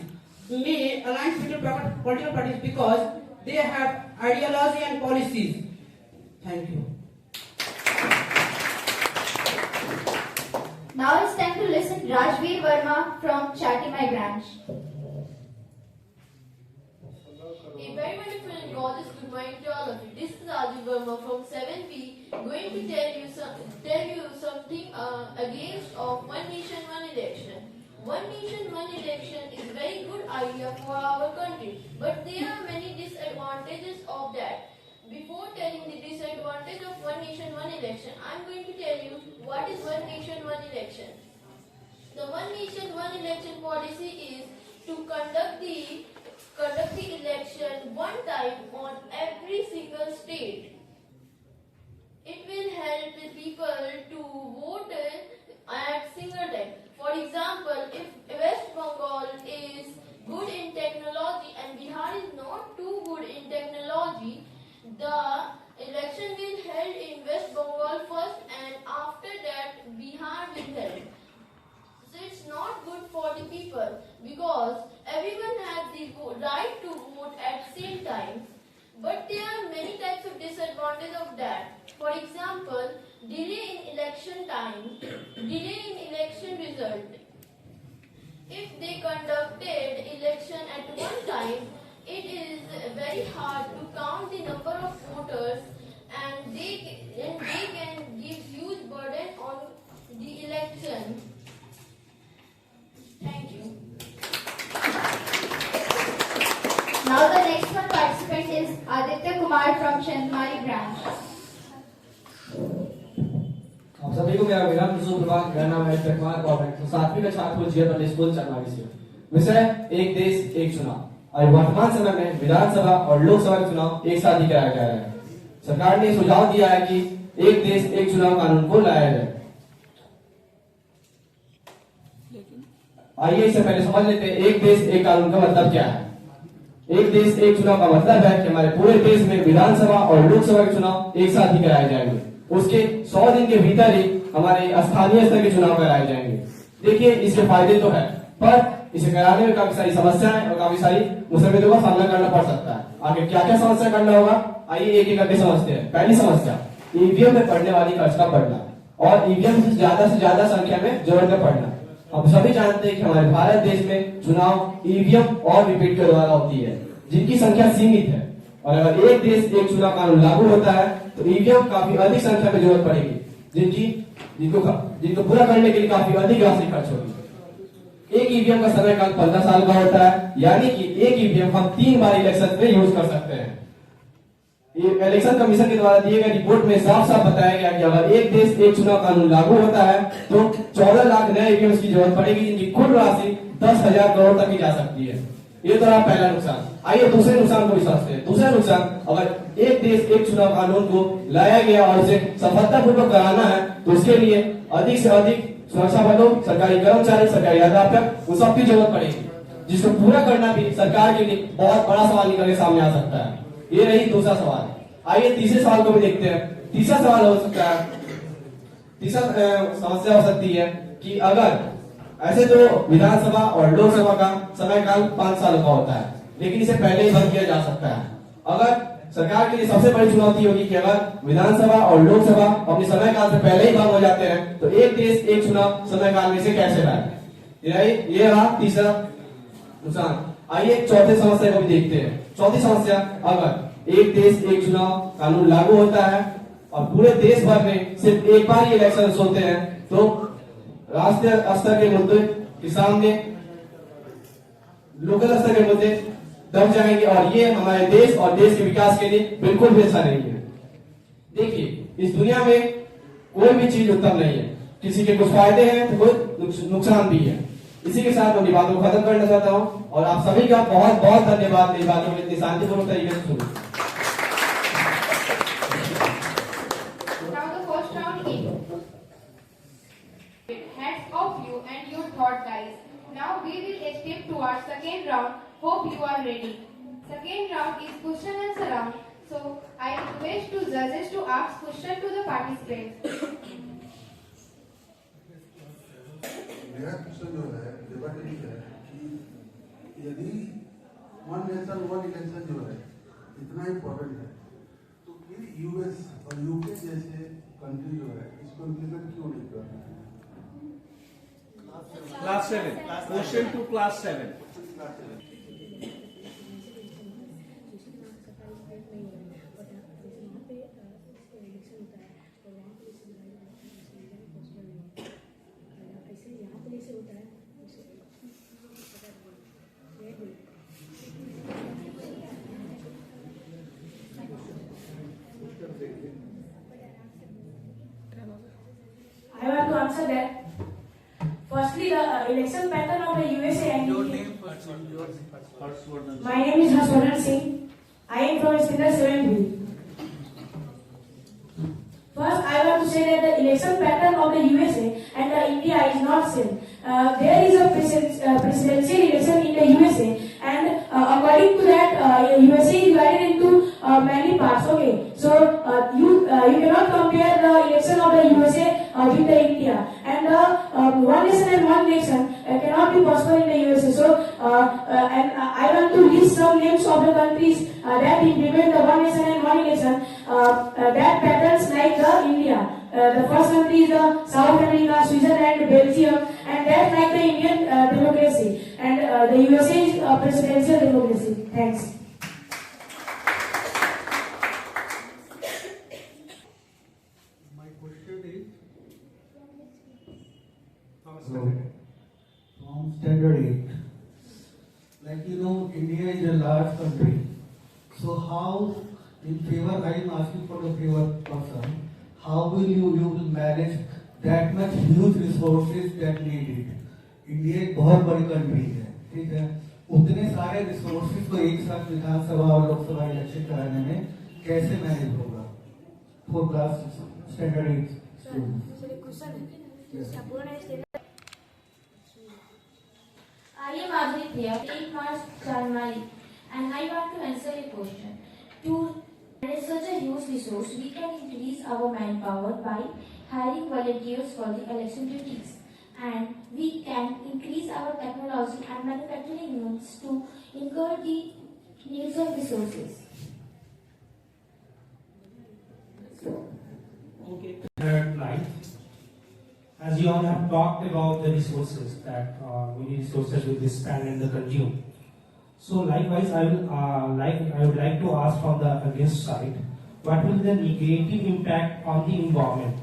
may alliance between political parties because they have ideology and policies. Thank you. Now it's time to listen Rajveer Verma from Chatimai branch. A very wonderful and gorgeous good morning to all of you. This is Rajveer Verma from 7th 8th, going to tell you something against of one nation, one election. One nation, one election is a very good idea for our country, but there are many disadvantages of that. Before telling the disadvantage of one nation, one election, I am going to tell you what is one nation, one election. The one nation, one election policy is to conduct the election one time on every single state. It will help the people to vote at single time. For example, if West Bengal is good in technology and Bihar is not too good in technology, the election will held in West Bengal first and after that Bihar will held. So it's not good for the people because everyone has the right to vote at same time. But there are many types of disadvantages of that. For example, delay in election time, delay in election result. If they conducted election at one time, it is very hard to count the number of voters and they can give huge burden on the election. Thank you. Now the next one participant is Aditya Kumar from Chanmari branch. आप सभी को मेरा विनम्र सुप्रभात। मेरा नाम है अदित्य कुमार और मैं 7वीं का छात्र हूँ जीवन पब्लिक स्कूल चंदमारी से। विषय एक देश एक चुनाव। और वर्तमान समय में विधानसभा और लोकसभा के चुनाव एक साथ ही कराया जा रहा है। सरकार ने सुझाव दिया है कि एक देश एक चुनाव कानून को लाया जाए। आइए इससे पहले समझ लेते हैं एक देश एक कानून का मतलब क्या है। एक देश एक चुनाव का मतलब है कि हमारे पूरे देश में विधानसभा और लोकसभा के चुनाव एक साथ ही कराए जाएंगे। उसके 100 दिन के भीतर ही हमारे स्थानीय स्तर के चुनाव कराए जाएंगे। देखिए इसके फायदे तो है, पर इसे कराने में काफी सारी समस्याएं और काफी सारी मुसीबतों का सामना करना पड़ सकता है। आखिर क्या क्या समस्या करना होगा, आइए एक एक करके समझते हैं। पहली समस्या ईवीएम में पड़ने वाली खर्च का बढ़ना और ईवीएम से ज्यादा संख्या में जोड़ कर पड़ना। हम सभी जानते हैं कि हमारे भारत देश में चुनाव ईवीएम और रिपीट के द्वारा होती है, जिनकी संख्या सीमित है। और अगर एक देश एक चुनाव कानून लागू होता है तो ईवीएम काफी अधिक संख्या में जरूरत पड़ेगी, जिनको पूरा करने के लिए काफी अधिक राशि खर्च होगी। एक ईवीएम का समय काल 15 साल का होता है, यानी कि एक ईवीएम हम 3 बार इलेक्शन में यूज कर सकते हैं। इलेक्शन कमीशन के द्वारा दिए गए रिपोर्ट में साफ साफ बताया गया कि अगर एक देश एक चुनाव कानून लागू होता है तो 14 लाख नए ईवीएम की जरूरत पड़ेगी, जिनकी कुल राशि 10,000 करोड़ तक की जा सकती है। ये तो रहा पहला नुकसान। आइए दूसरे नुकसान को भी समझते हैं। दूसरा नुकसान, अगर एक देश एक चुनाव कानून को लाया गया और उसे सफलतापूर्वक कराना है तो उसके लिए अधिक से अधिक सुरक्षा बलों, सरकारी कर्मचारी, सरकारी अध्यापक, उन सबकी जरूरत पड़ेगी, जिसको पूरा करना भी सरकार के लिए बहुत बड़ा सवाल निकल के सामने आ सकता है। ये रही दूसरा सवाल। आइए तीसरे सवाल को भी देखते हैं। तीसरा सवाल हो सकता है, तीसरा समस्या हो सकती है कि अगर ऐसे तो विधानसभा और लोकसभा का समय काल 5 साल का होता है, लेकिन इसे पहले ही बंद किया जा सकता है। अगर सरकार के लिए सबसे बड़ी चुनौती होगी कि अगर विधानसभा और लोकसभा अपने समय काल से पहले ही बंद हो जाते हैं तो एक देश एक चुनाव समय काल में से कैसे लाए। ये रहा तीसरा नुकसान। आइए चौथे समस्या को भी देखते हैं। चौथी समस्या, अगर एक देश एक चुनाव कानून लागू होता है और पूरे देश भर में सिर्फ एक बार ही इलेक्शन होते हैं तो राष्ट्रीय स्तर के मुद्दे के सामने लोकल स्तर के मुद्दे दब जाएंगे और ये हमारे देश और देश के विकास के लिए बिल्कुल भी अच्छा नहीं है। देखिए, इस दुनिया में कोई भी चीज उत्तम नहीं है, किसी के कुछ फायदे हैं तो कोई नुकसान भी है। इसी के साथ मैं अपनी बातों को खत्म करना चाहता हूं और आप सभी का बहुत बहुत धन्यवाद मेरी बातों को इतनी शांतिपूर्वक तरीके से सुनो। Now the first round is hats off you and your thought guys. Now we will step towards second round. Hope you are ready. Second round is question and answer round. So I request to judges to ask question to the participants. मेरा question जो है democracy है कि यदि one nation one election जो है इतना important है तो फिर यूएस और यूके जैसे कंट्री जो है इसको इम्प्लीमेंट क्यों नहीं कर रहे हैं? Class 7. Question to class 7. I want to answer that. Firstly, the election pattern of the USA and Your name first. my name is Harshvardhan Singh. I am from standard 7B. First, I want to say that the election pattern of the USA and the India is not same. There is a presidential election in the USA, and according to that, USA is divided into many parts. Okay, so you cannot compare the election of the USA with the India, and one nation and one election cannot be possible in the USA. So, and I want to list some names of the countries that implement the one nation and one election. That patterns like the India. The first country is the South America, Switzerland, Belgium, and that's like the Indian democracy. And the USA is presidential democracy. Thanks. My question is from standard 8. Like India is a large country. So how in favor, I am asking for the favor person. How will you manage that much huge resources that needed? India एक बहुत बड़ी country है, ठीक है, उतने सारे resources को एक साथ विधानसभा और लोकसभा इलेक्शन कराने में कैसे मैनेज होगा? For class standard 8 I am Adri Priya, 8 March Janmari, and I want to answer a question. To manage such a huge resource, we can increase our manpower by hiring volunteers for the election duties, and we can increase our technology and manufacturing units to incur the needs of resources. Okay. Ninth, as you all have talked about the resources that we need resources with the spend and the consume. So likewise, I would like to ask from the against side, what will the negative impact on the environment?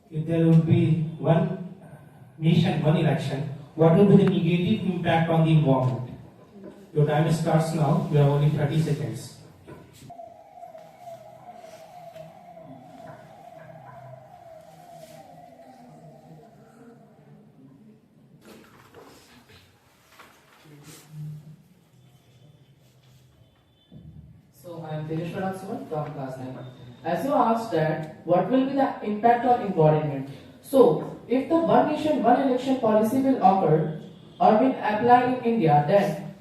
If there will be one nation, one election, what will be the negative impact on the environment? Your time starts now. You have only 30 seconds. So I am Jeewan from class 9. As you asked that, what will be the impact on environment? So, if the one nation, one election policy will occur or will apply in India, then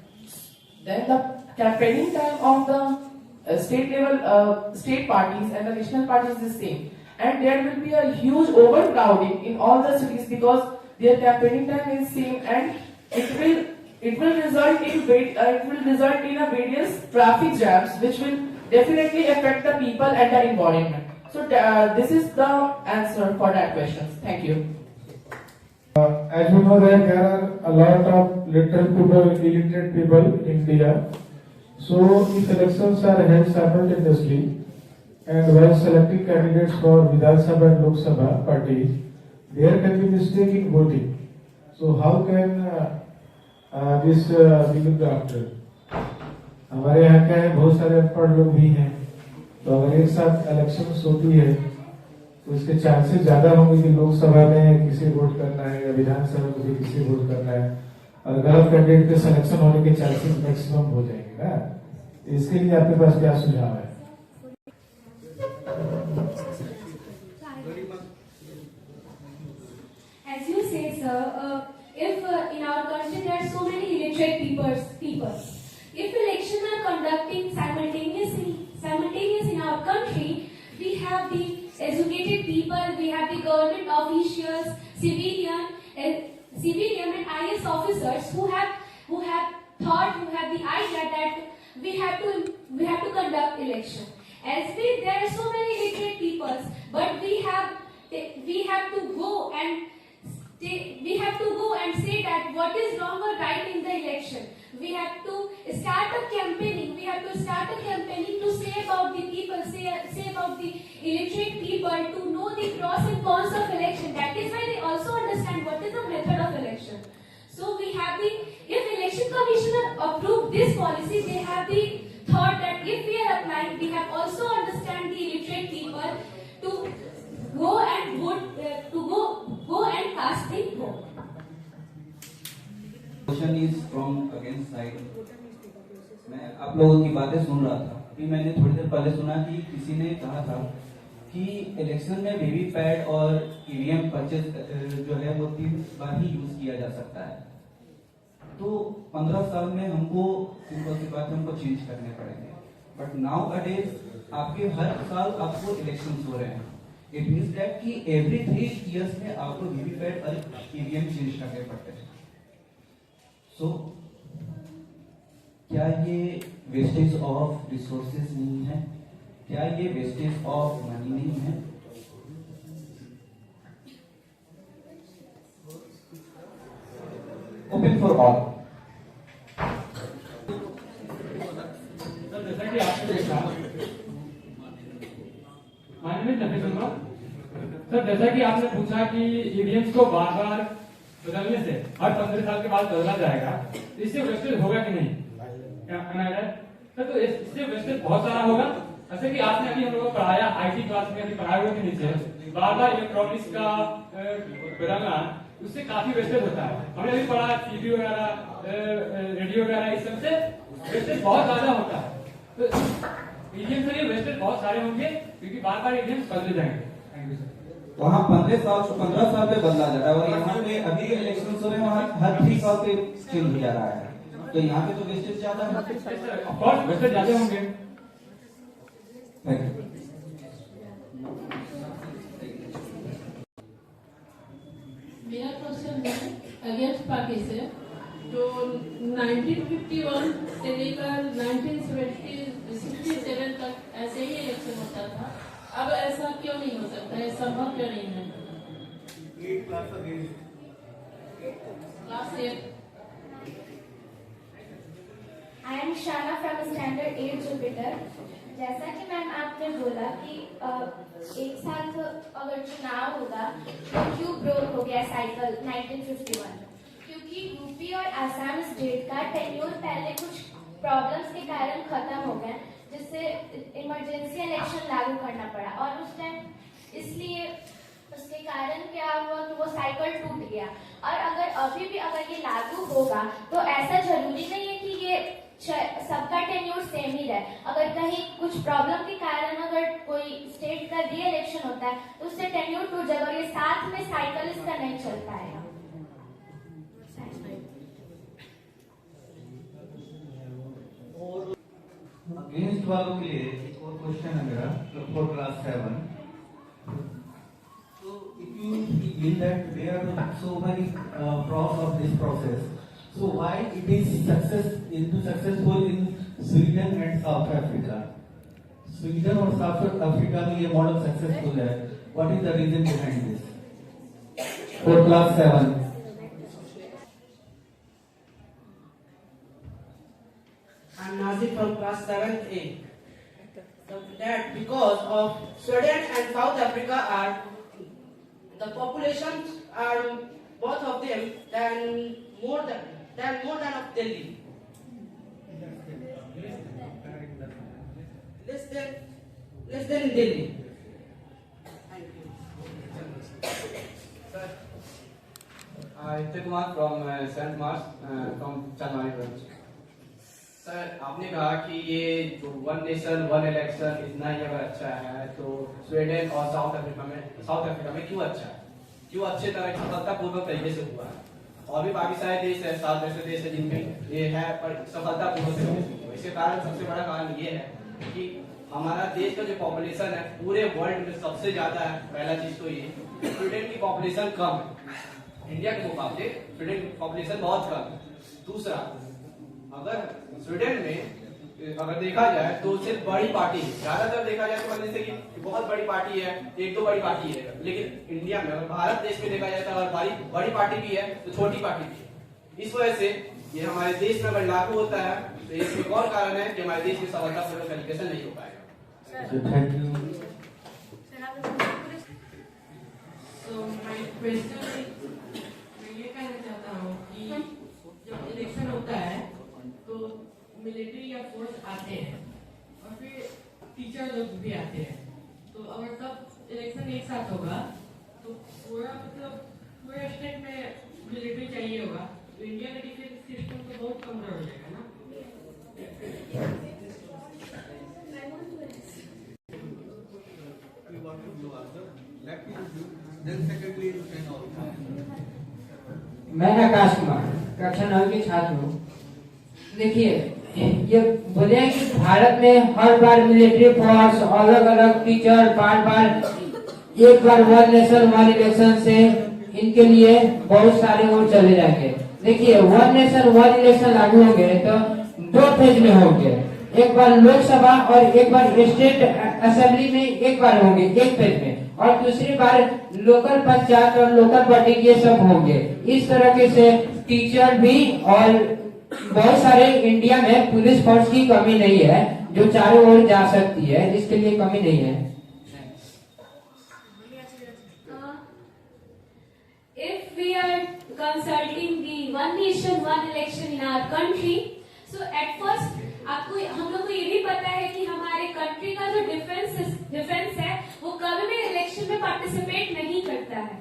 the campaigning time of the state level, state parties and the national parties is the same. And there will be a huge overcrowding in all the cities because their campaigning time is same, and it will result in a various traffic jams which will definitely affect the people and the environment. So this is the answer for that question. Thank you. As we know that there are a lot of literate people, illiterate people in India. So if elections are held simultaneously and while selecting candidates for Vidhan Sabha and Lok Sabha parties, there can be mistake in voting. So how can this be looked after? हमारे यहाँ क्या है, बहुत सारे अनपढ़ लोग भी हैं, तो अगर एक साथ इलेक्शन होती है तो इसके चांसेस ज्यादा होंगे कि लोकसभा में किसे वोट करना है या विधानसभा में भी किसे वोट करना है, और गलत कैंडिडेट के सिलेक्शन होने के चांसेस मैक्सिमम हो जाएंगे ना। इसके लिए आपके पास क्या सुझाव है? As you say, sir, if in our country there are so many illiterate people, if elections are conducting simultaneous in our country, we have the educated people, we have the government officials, civilian and IS officers who have the idea that we have to conduct election. As there are so many illiterate people, but we have to go and say that what is wrong or right in the election. We have to start a campaigning. We have to start a campaigning to say about the people, say about the illiterate people, to know the pros and cons of election. That is why they also understand what is the method of election. So we have if election commissioner approve this policy, they have the thought that if we are applying, we have also understand the illiterate people to go and vote, go and cast the vote. Question is from against side. मैं आप लोगों की बातें सुन रहा था, अभी मैंने थोड़ी देर पहले सुना कि किसी ने कहा था कि इलेक्शन में वीवीपैट और ईवीएम परचेज जो है वो 3 बार ही यूज किया जा सकता है। तो 15 साल में हमको सिंपल सी बात हमको चेंज करने पड़ेंगे, बट नाउ अडेज आपके हर साल आपको इलेक्शन हो रहे हैं। इट मीन्स दैट कि एवरी 3 इयर्स में आपको वीवीपैट और ईवीएम चेंज करने पड़ते हैं। सो क्या ये वेस्टेज ऑफ रिसोर्सेज नहीं है? क्या ये वेस्टेज ऑफ मनी नहीं है? Open for all. सर जैसा कि आपने देखा, सर जैसा कि आपने पूछा कि ईवीएम्स को बार बार बदलने से हर 15 साल के बाद बदला जाएगा, इससे वेस्टेज होगा कि नहीं? सर तो इससे वेस्टेज बहुत सारा होगा। जैसे कि आपने अभी हम लोगों को पढ़ाया, आईटी क्लास में अभी पढ़ाए हुए थे नीचे, बार बार इलेक्ट्रॉनिक्स का बदलना, उससे काफी वेस्टेज होता है। हमने अभी पढ़ा टीवी वगैरह, रेडियो वगैरह, इस सब से वेस्टेज बहुत ज्यादा होता है। तो ईवीएम से ये वेस्टेज बहुत सारे होंगे क्योंकि बार बार ईवीएम बदले जाएंगे। Thank you sir. वहाँ 15 साल पे बदला जा रहा है और यहाँ पे अभी इलेक्शन हो रहे हैं, वहाँ हर 3 साल पे चेंज हो जा रहा है, तो यहाँ पे तो वेस्टेज ज्यादा है। ऑफ कोर्स वेस्टेज ज्यादा होंगे। Thank you. मेरा क्वेश्चन है अगेंस्ट पार्टी से, जो 1951 से लेकर 1967 तक ऐसे ही इलेक्शन होता था, अब ऐसा क्यों नहीं हो सकता है? संभव क्यों नहीं है? Class 8। I am Shana from Standard 8 Jupiter. जैसा कि मैम आपने बोला कि एक साल तो अगर चुनाव होगा तो क्यों ब्रोक हो गया साइकिल 1951, क्योंकि यूपी और आसाम स्टेट का टेन्योर पहले कुछ प्रॉब्लम्स के कारण खत्म हो गया, जिससे इमरजेंसी इलेक्शन लागू करना पड़ा, और उस टाइम इसलिए उसके कारण क्या हुआ कि वो साइकिल टूट गया। और अगर अभी भी अगर ये लागू होगा तो ऐसा जरूरी नहीं है कि ये सबका टेन्योर सेम ही रहे। अगर कहीं कुछ प्रॉब्लम के कारण अगर कोई स्टेट का री इलेक्शन होता है तो उससे टेन्योर टूट जाएगा और ये साथ में साइकिल इसका नहीं चल पाएगा। अगेंस्ट वालों के लिए एक और क्वेश्चन है मेरा for class 7। So if you feel that there are so many pros of this process, so why it is successful in Sweden and South Africa? Sweden और South Africa में ये मॉडल सक्सेसफुल है, what is the reason behind this? For class 7. Nazif from class 7th 8th. That because of Sweden and South Africa are the populations are both of them than more than of Delhi. Less than Delhi. Deepak from 7th March from Chanmari branch. Sir आपने कहा कि ये जो one nation one election इतना ही अगर अच्छा है तो स्वीडन और साउथ अफ्रीका में क्यों अच्छा है, क्यों अच्छे तरह सफलतापूर्वक तरीके से हुआ है। और भी बाकी सारे देश है, 7 ऐसे देश है जिनमें ये है पर सफलतापूर्वक तरीके से हुआ। इसके कारण सबसे बड़ा कारण ये है कि हमारा देश का जो पॉपुलेशन है पूरे वर्ल्ड में सबसे ज्यादा है। पहला चीज तो ये, स्वीडन की पॉपुलेशन कम है, इंडिया के मुकाबले स्वीडन की पॉपुलेशन बहुत कम है। दूसरा, अगर स्वीडन में अगर देखा जाए तो सिर्फ बड़ी पार्टी, ज्यादातर देखा जाए तो मतलब से कि बहुत बड़ी पार्टी है, 1-2 बड़ी पार्टी है, लेकिन इंडिया में अगर भारत देश में देखा जाए तो अगर बड़ी पार्टी भी है तो छोटी पार्टी भी है। इस वजह से ये हमारे देश में अगर लागू होता है तो इसमें एक और कारण है कि हमारे देश में सफलतापूर्वक तरीके से नहीं हो पाएगा। Thank you. So my question is, मैं ये कहना चाहता हूँ कि जब इलेक्शन होता है तो मिलिट्री या फोर्स आते हैं और फिर टीचर लोग भी आते हैं, तो अगर सब इलेक्शन एक साथ होगा तो पूरा मतलब पूरे स्टेट में मिलिट्री चाहिए होगा, तो इंडिया का डिफेंस सिस्टम तो बहुत कमजोर हो जाएगा ना। मैं आकाश कुमार कक्षा 9 के छात्र हूँ। देखिए, ये बोले हैं कि भारत में हर बार मिलिट्री फोर्स अलग अलग टीचर बार एक बार वन नेशन वन इलेक्शन से इनके लिए बहुत सारे वोट चले जाएंगे। देखिए, वन नेशन वन इलेक्शन लागू होंगे तो 2 फेज में होंगे, एक बार लोकसभा और एक बार स्टेट असेंबली में एक बार होंगे एक फेज में, और दूसरी बार लोकल पंचायत और लोकल बॉडी ये सब होंगे। इस तरह से टीचर भी और बहुत सारे इंडिया में पुलिस फोर्स की कमी नहीं है जो चारों ओर जा सकती है, जिसके लिए कमी नहीं है। If we are consulting the one nation one election in our country, so at first आपको हम लोग को ये भी पता है कि हमारे कंट्री का जो डिफेंस है वो कभी भी इलेक्शन में पार्टिसिपेट नहीं करता है,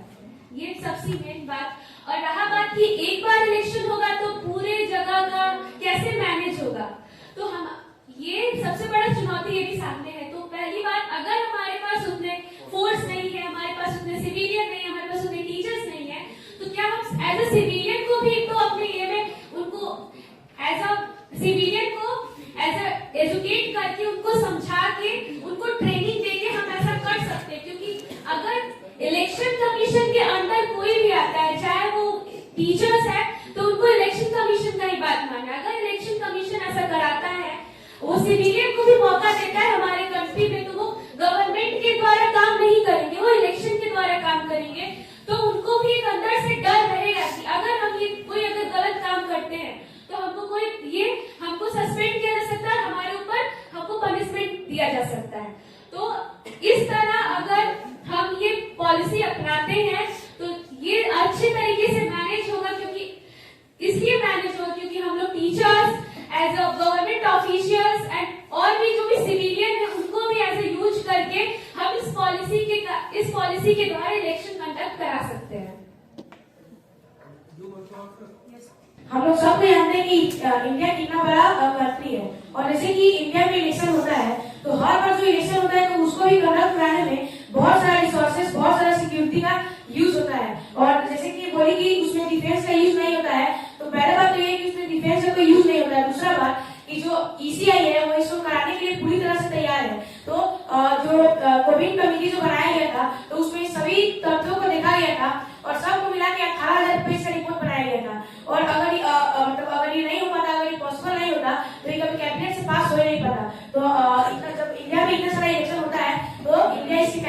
ये सबसे मेन बात। और रहा बात कि एक बार इलेक्शन होगा तो पूरे जगह का कैसे मैनेज होगा, तो हम ये सबसे बड़ा चुनौती ये भी सामने है। तो पहली बात, अगर हमारे पास उतने फोर्स नहीं है, हमारे पास उतने सिविलियन नहीं है, हमारे पास उतने टीचर्स नहीं है, तो क्या हम एज अ सिविलियन को भी तो अपने ये में उनको एज अ सिविलियन को एज अ एजुकेट करके उनको समझा के उनको ट्रेनिंग देके हम ऐसा कर सकते हैं। क्योंकि अगर इलेक्शन कमीशन के अंदर कोई भी आता है, चाहे वो टीचर्स है, तो उनको इलेक्शन कमीशन का ही बात मानना। अगर इलेक्शन कमीशन ऐसा कराता है, वो सिविलियन को भी मौका देता है हमारे कंट्री में, तो वो गवर्नमेंट के द्वारा काम नहीं करेंगे, वो इलेक्शन के द्वारा काम करेंगे। तो उनको भी एक अंदर से डर रहेगा कि अगर हम ये कोई अगर गलत काम करते हैं तो हमको सस्पेंड किया जा सकता है, हमारे ऊपर हमको पनिशमेंट दिया जा सकता है। तो इस तरह अगर हम ये पॉलिसी अपनाते हैं तो ये अच्छे तरीके से मैनेज होगा, क्योंकि इसलिए मैनेज होगा क्योंकि हम लोग teachers as a government officials and और भी जो भी सिविलियन है उनको भी एज ए यूज करके हम इस पॉलिसी के द्वारा इलेक्शन कंडक्ट करा सकते हैं। हम लोग सबको जानते हैं कि इंडिया कितना बड़ा कंट्री है, और जैसे कि इंडिया में इलेक्शन होता है तो हर बार जो इलेक्शन होता है तो उसको भी कंडक्ट कराने में बहुत सारा रिसोर्सेस, बहुत सारा सिक्योरिटी का यूज होता है। और जैसे कि बोली कि उसमें डिफेंस का यूज नहीं होता है, तो पहले बात तो ये कि उसमें डिफेंस का कोई यूज नहीं होता है। दूसरा बात कि जो ECI है वो इसको कराने के लिए पूरी तरह से तैयार है। तो जो कोविड कमेटी जो बनाया गया था तो उसमें सभी तथ्यों को देखा गया था और सबको मिला के 18,000 पेज का रिपोर्ट बनाया गया था। और अगर ये नहीं हो पाता, अगर ये पॉसिबल नहीं होता तो ये कभी कैबिनेट से पास हो नहीं पाता। तो जब इंडिया में इतना सारा इलेक्शन होता है तो इंडिया इसकी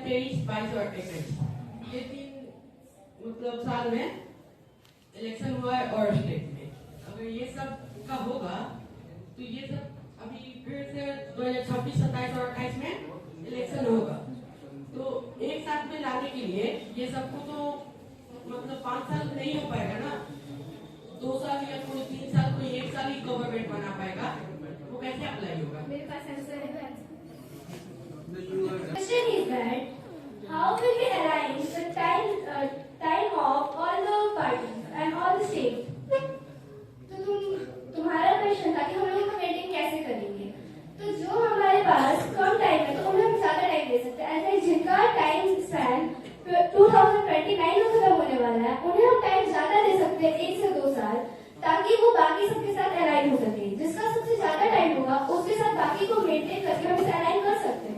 23, 22 और 21 ये 3 मतलब साल में इलेक्शन हुआ है और स्टेट में। अगर ये सब का होगा तो ये सब अभी फिर से 2026, 27 और 28 में इलेक्शन होगा। तो एक साथ में लाने के लिए ये सबको तो मतलब 5 साल नहीं हो पाएगा ना, 2 साल या कोई 3 साल, कोई 1 साल ही गवर्नमेंट बना पाएगा, वो कैसे अप्लाई होगा? मेरे पास आंसर है। Question is that how will we align the time of all the parties and all the states? तो तुम्हारा क्वेश्चन था कि हम लोग इसको मेंटेन कैसे करेंगे। तो जो हमारे पास कम टाइम है तो उन्हें हम ज्यादा टाइम दे सकते हैं। ऐसे जिनका टाइम स्पैन 2029 में खत्म होने वाला है उन्हें हम टाइम ज्यादा दे सकते हैं, 1 से 2 साल, ताकि वो बाकी सबके साथ अलाइन हो सके। जिसका सबसे ज्यादा टाइम होगा उसके साथ बाकी को मेंटेन करके हम इसे अलाइन कर सकते हैं।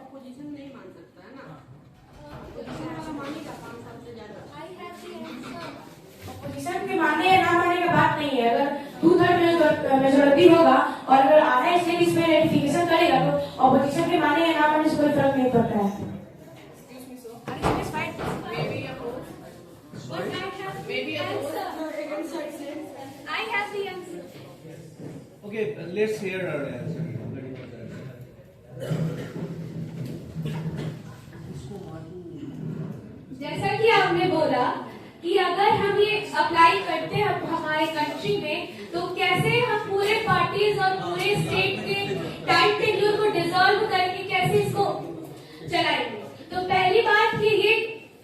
अपोजिशन नहीं मान सकता है ना, अपोजिशन वाला मानेगा 5 साल से ज्यादा। अपोजिशन के मानने या ना मानने का बात नहीं है। अगर 2/3 मेजोरिटी होगा और अगर आधा स्टेट इसमें रेटिफिकेशन करेगा तो अपोजिशन के मानने या ना मानने से कोई फर्क नहीं पड़ता है। I have the answer. Okay, let's hear her answer. जैसा कि आपने बोला कि अगर हम ये अप्लाई करते हैं हमारे कंट्री में तो कैसे हम पूरे पार्टीज और पूरे स्टेट के टाइम टेन्योर को डिसॉल्व करके कैसे इसको चलाएंगे। तो पहली बात कि ये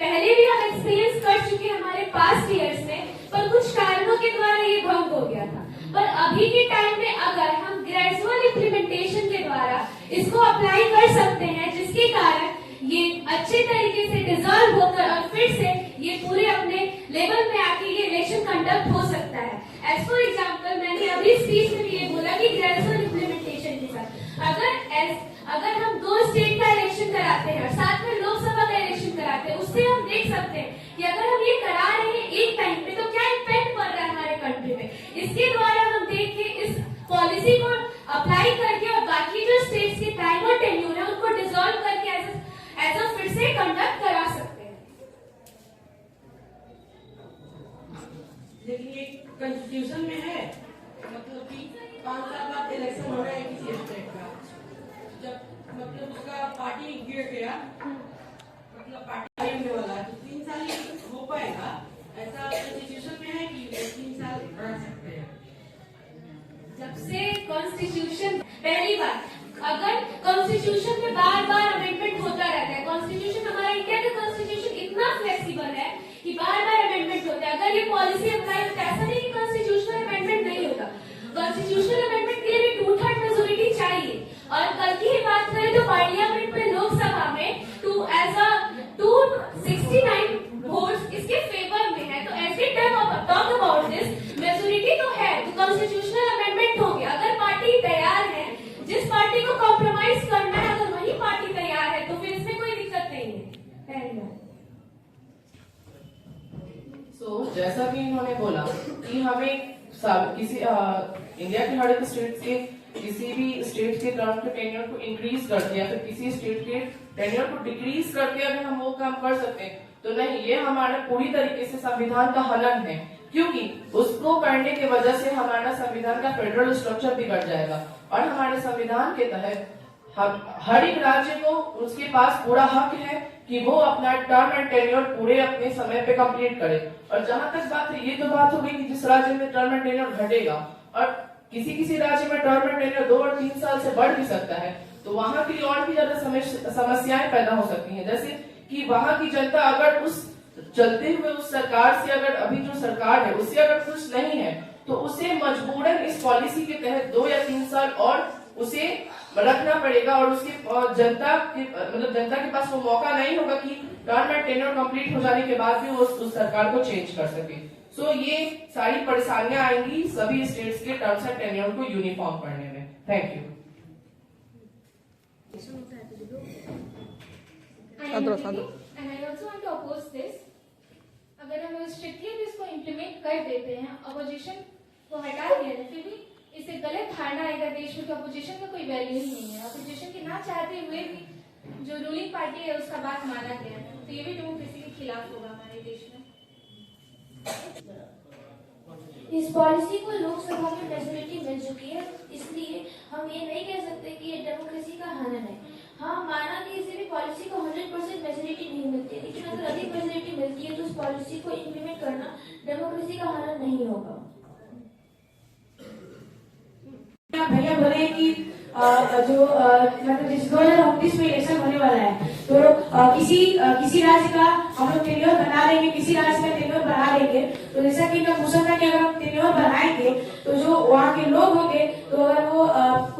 पहले भी हम एक्सपीरियंस कर चुके हैं हमारे पास्ट ईयर्स में, पर कुछ कारणों के द्वारा ये भंग हो गया था। पर अभी के टाइम में अगर हम ग्रेजुअल इम्प्लीमेंटेशन के द्वारा इसको अप्लाई कर सकते हैं, जिसके कारण ये अच्छे तरीके से डिसॉल्व होकर और फिर से ये पूरे अपने लेवल में आके ये इलेक्शन कंडक्ट हो सकता है। एज फॉर एग्जाम्पल मैंने अभी स्पीच में भी ये बोला कि ग्रेजुअल इम्प्लीमेंटेशन के साथ अगर हम 2 स्टेट का इलेक्शन कराते हैं और साथ में लोकसभा का इलेक्शन कराते हैं, उससे हम देख सकते हैं कि अगर हम ये करा रहे हैं एक टाइम पे तो क्या इम्पैक्ट पड़ रहा है हमारे कंट्री में। इसके द्वारा हम देख के इस पॉलिसी को अप्लाई करके और बाकी जो स्टेट्स के टाइम और टेन्यूर है उनको डिसॉल्व करके एज अ फिर से कंडक्ट करा सकते हैं। लेकिन ये कॉन्स्टिट्यूशन में है, मतलब कि 5 साल बाद इलेक्शन हो रहा है किसी स्टेट का, जब मतलब उसका पार्टी गिर गया, मतलब पार्टी होने वाला है तो 3 साल ही हो पाएगा, ऐसा कॉन्स्टिट्यूशन में है कि 3 साल रह सकते हैं। जब से कॉन्स्टिट्यूशन पहली बार अगर कॉन्स्टिट्यूशन में बार अमेंडमेंट होता रहता है, कॉन्स्टिट्यूशन हमारा इंडिया का कॉन्स्टिट्यूशन इतना फ्लेक्सिबल है कि बार अमेंडमेंट होता है। अगर ये पॉलिसी अप्लाई होता है, ऐसा नहीं कि कॉन्स्टिट्यूशनल अमेंडमेंट नहीं होता, कॉन्स्टिट्यूशनल अमेंडमेंट के लिए भी 2/3 मेजोरिटी चाहिए। और कल की ही बात करें तो पार्लियामेंट में लोकसभा में 269 वोट्स इसके फेवर में है। तो ऐसे टॉक अबाउट दिस मेजोरिटी तो है, तो कॉन्स्टिट्यूशनल अमेंडमेंट होंगे। अगर पार्टी तैयार है, जिस पार्टी को कॉम्प्रोमाइज करना है, अगर वही पार्टी तैयार है तो फिर इसमें कोई दिक्कत नहीं है। पहली बात। जैसा कि इन्होंने बोला कि हमें किसी इंडिया के हर एक स्टेट के किसी भी स्टेट के टर्म के टेन्योर को इंक्रीज करके या फिर किसी स्टेट के टेन्योर को डिक्रीज करके अगर हम वो काम कर सकते हैं तो नहीं, ये हमारा पूरी तरीके से संविधान का हनन है, क्योंकि उसको करने की वजह से हमारा संविधान का फेडरल स्ट्रक्चर बिगड़ जाएगा। और हमारे संविधान के तहत हर एक राज्य को उसके पास पूरा हक है कि वो अपना टर्म एंड टेन्योर पूरे अपने समय पे कंप्लीट करे। और जहां तक बात है, ये तो बात हो गई कि जिस राज्य में टर्म एंड टेन्योर घटेगा और किसी राज्य में टर्म एंड टेन्योर 2 और 3 साल से बढ़ भी सकता है, तो वहां के लिए और भी ज्यादा समस्याएं पैदा हो सकती हैं। जैसे कि वहां की जनता अगर उस चलते हुए उस सरकार से, अगर अभी जो सरकार है उससे अगर खुश नहीं है, तो उसे मजबूरन इस पॉलिसी के तहत 2 या 3 साल और उसे रखना पड़ेगा। और उसकी जनता के पास वो मौका नहीं होगा कि टर्म एंड टेन्योर कंप्लीट हो जाने के बाद भी वो उस सरकार को चेंज कर सके। सो ये सारी परेशानियां आएंगी सभी स्टेट्स के टर्म्स एंड टेन्योर को यूनिफॉर्म करने में। Thank you. And I also want to oppose this. अगर हम स्ट्रिक्टली भी इसको इम्प्लीमेंट कर देते हैं, अपोजिशन को हटा दिया जाए, फिर भी इससे गलत धारणा आएगा देश में कि अपोजिशन का कोई वैल्यू ही नहीं है। अपोजिशन के ना चाहते हुए भी जो रूलिंग पार्टी है उसका बात माना गया है, तो ये भी डेमोक्रेसी के खिलाफ होगा हमारे देश में। इस पॉलिसी को लोकसभा में मेजोरिटी मिल चुकी है, इसलिए हम ये नहीं कह सकते कि ये डेमोक्रेसी का हनन है। हाँ, माना कि किसी भी पॉलिसी को 100% मेजोरिटी नहीं मिलती, लेकिन अगर अधिक मेजोरिटी मिलती है तो उस पॉलिसी को इम्प्लीमेंट करना डेमोक्रेसी का हनन नहीं होगा। भैया बोले कि जो मतलब जिस 2029 में इलेक्शन होने वाला है, तो किसी राज्य का हम लोग टेन्योर बना देंगे, किसी राज्य का टेन्योर बढ़ा देंगे। तो जैसा कि मैं पूछा था कि अगर हम टेन्योर बढ़ाएंगे तो जो वहाँ के लोग होंगे, तो अगर वो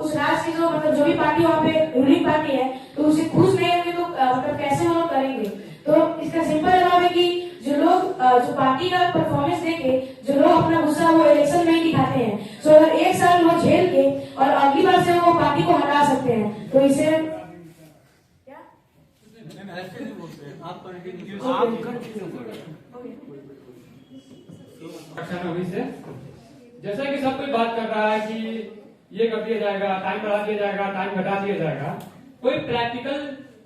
उस राज्य की जो मतलब जो भी पार्टी वहाँ पे रूलिंग पार्टी है तो उसे खुश नहीं होंगे, तो मतलब कैसे वो लोग करेंगे। तो इसका सिंपल जवाब है कि जो लोग जो पार्टी का परफॉर्मेंस देके जो लोग अपना गुस्सा वो इलेक्शन में ही दिखाते हैं, तो अगर एक साल वो झेल के और अगली बार से वो पार्टी को हटा सकते हैं, तो इसे अभी से जैसा कि सब कोई बात कर रहा है कि ये कर दिया जाएगा, टाइम बढ़ा दिया जाएगा, टाइम घटा दिया जाएगा, कोई प्रैक्टिकल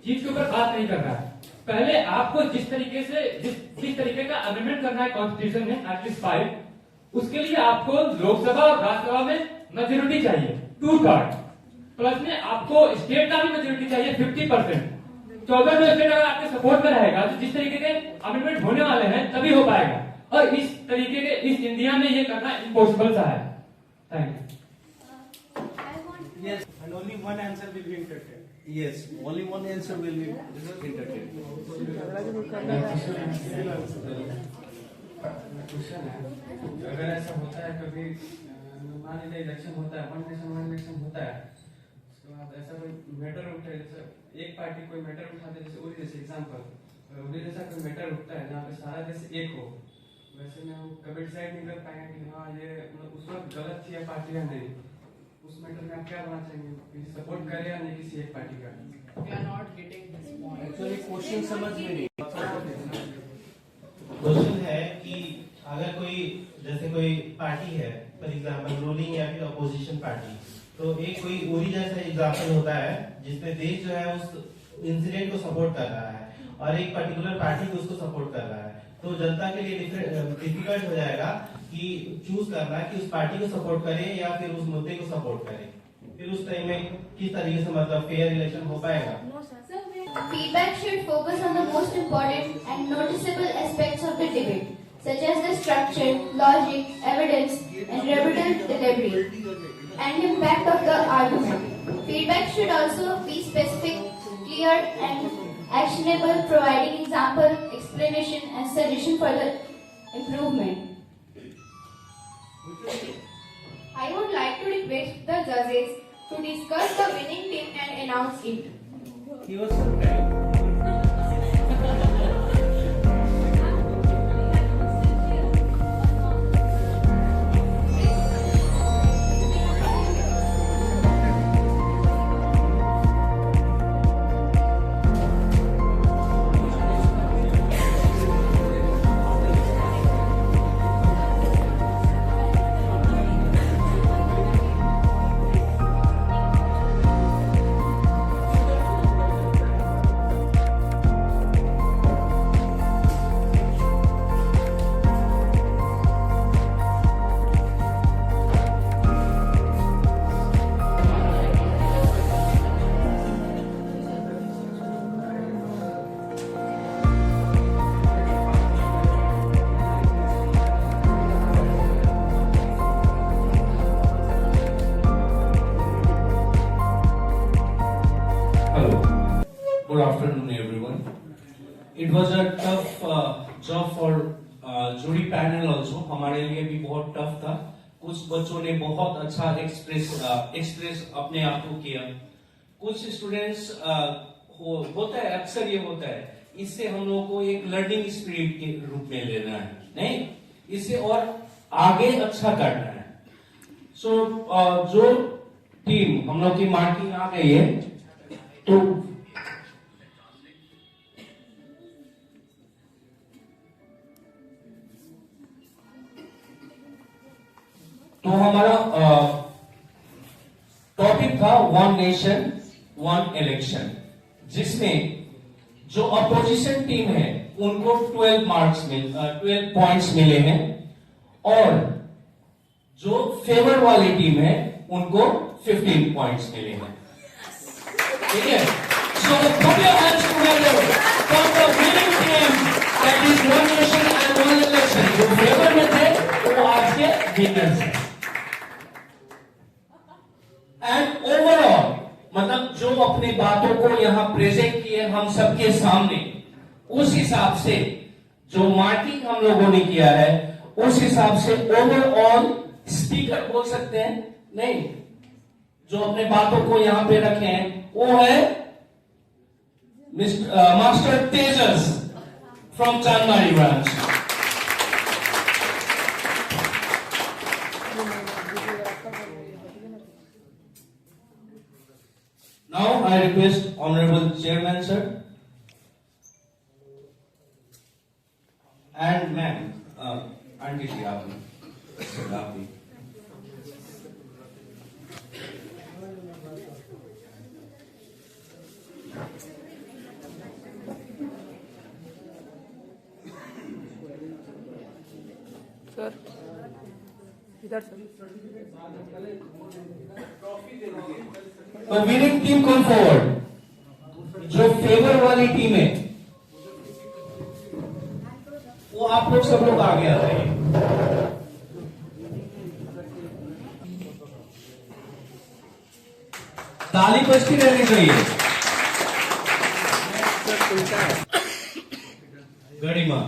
चीज के ऊपर बात नहीं कर रहा है। पहले आपको जिस तरीके का अमेंडमेंट करना है कॉन्स्टिट्यूशन में एटलीस्ट 5, उसके लिए आपको लोकसभा और राज्यसभा में मेजोरिटी चाहिए 2/3, प्लस में आपको स्टेट का भी मेजोरिटी चाहिए 50%। 14 जो स्टेट अगर आपके सपोर्ट में रहेगा तो जिस तरीके के अमेंडमेंट होने वाले हैं तभी हो पाएगा, और इस तरीके के इस इंडिया में ये करना इम्पॉसिबल सा है। Thank you. Yes, and only one answer will be entertained. Yes, only one answer will be entertained. अगर ऐसा होता है कभी मान लीजिए इलेक्शन होता है, वन नेशन वन इलेक्शन होता है, उसके बाद ऐसा कोई मैटर उठे, जैसे एक पार्टी कोई मैटर उठाते, जैसे उरी जैसे एग्जाम्पल उरी जैसा कोई मैटर उठता है जहाँ पे सारा देश एक हो, वैसे में हम कभी डिसाइड नहीं कर पाएंगे कि हाँ ये मतलब उस वक्त गलत थी या पार्टी या नहीं। उस मैटर में आप क्या होना चाहिए, किसी सपोर्ट करें या नहीं किसी एक पार्टी का? We are not getting this point. Actually, question समझ में नहीं। क्वेश्चन है कि अगर कोई जैसे कोई पार्टी है, फॉर एग्जांपल रूलिंग या फिर अपोजिशन पार्टी, तो एक कोई उरी जैसा एग्जांपल होता है जिसमें देश जो है उस इंसिडेंट को सपोर्ट कर रहा है और एक पर्टिकुलर पार्टी को उसको सपोर्ट कर रहा है, तो जनता के लिए डिफिकल्ट हो जाएगा कि चूज करना कि उस पार्टी को सपोर्ट करें या फिर उस मुद्दे को सपोर्ट करें। फिर उस टाइम में किस तरीके से मतलब फेयर इलेक्शन हो पाएगा? Feedback should focus on the most important and noticeable aspects of the debate, such as the structure, logic, evidence, and rebuttal delivery, and impact of the argument. Feedback should also be specific, clear, and actionable, providing example, explanation, and suggestion for the improvement. I would like to request the judges to discuss the winning team and announce it. He was surprised. Good afternoon, everyone. It was a tough job for jury panel also. हमारे लिए भी बहुत tough था। कुछ बच्चों ने बहुत अच्छा एक्सप्रेस अपने आप को किया। कुछ स्टूडेंट्स होता है, अक्सर ये होता है, इससे हम लोगों को एक लर्निंग स्पिरिट के रूप में लेना है, नहीं इससे और आगे अच्छा करना है। सो जो टीम हम लोग की मार्किंग आ गई है, तो हमारा नेशन वन इलेक्शन, जिसमें जो अपोजिशन टीम है उनको 12 पॉइंट्स मिले हैं और जो फेवर वाली टीम है उनको 15 पॉइंट्स मिले हैं। ठीक है, so put your hands together for the winning team, that is one nation and one election। जो फेवर में थे वो आज के विनर्स हैं। एंड ओवरऑल मतलब जो अपनी बातों को यहां प्रेजेंट किए हम सबके सामने, उस हिसाब से जो मार्किंग हम लोगों ने किया है उस हिसाब से ओवरऑल स्पीकर बोल सकते हैं नहीं, जो अपने बातों को यहां पे रखे हैं वो है master Tejas from Chandmari branch. Now I request Honorable Chairman sir and ma'am, aunty ji आप भी। सर इधर सर। तो विनिंग टीम कम फॉरवर्ड, जो फेवर वाली टीम है वो आप लोग सब लोग आगे आ जाइए। ताली बजती रहनी चाहिए। गरिमा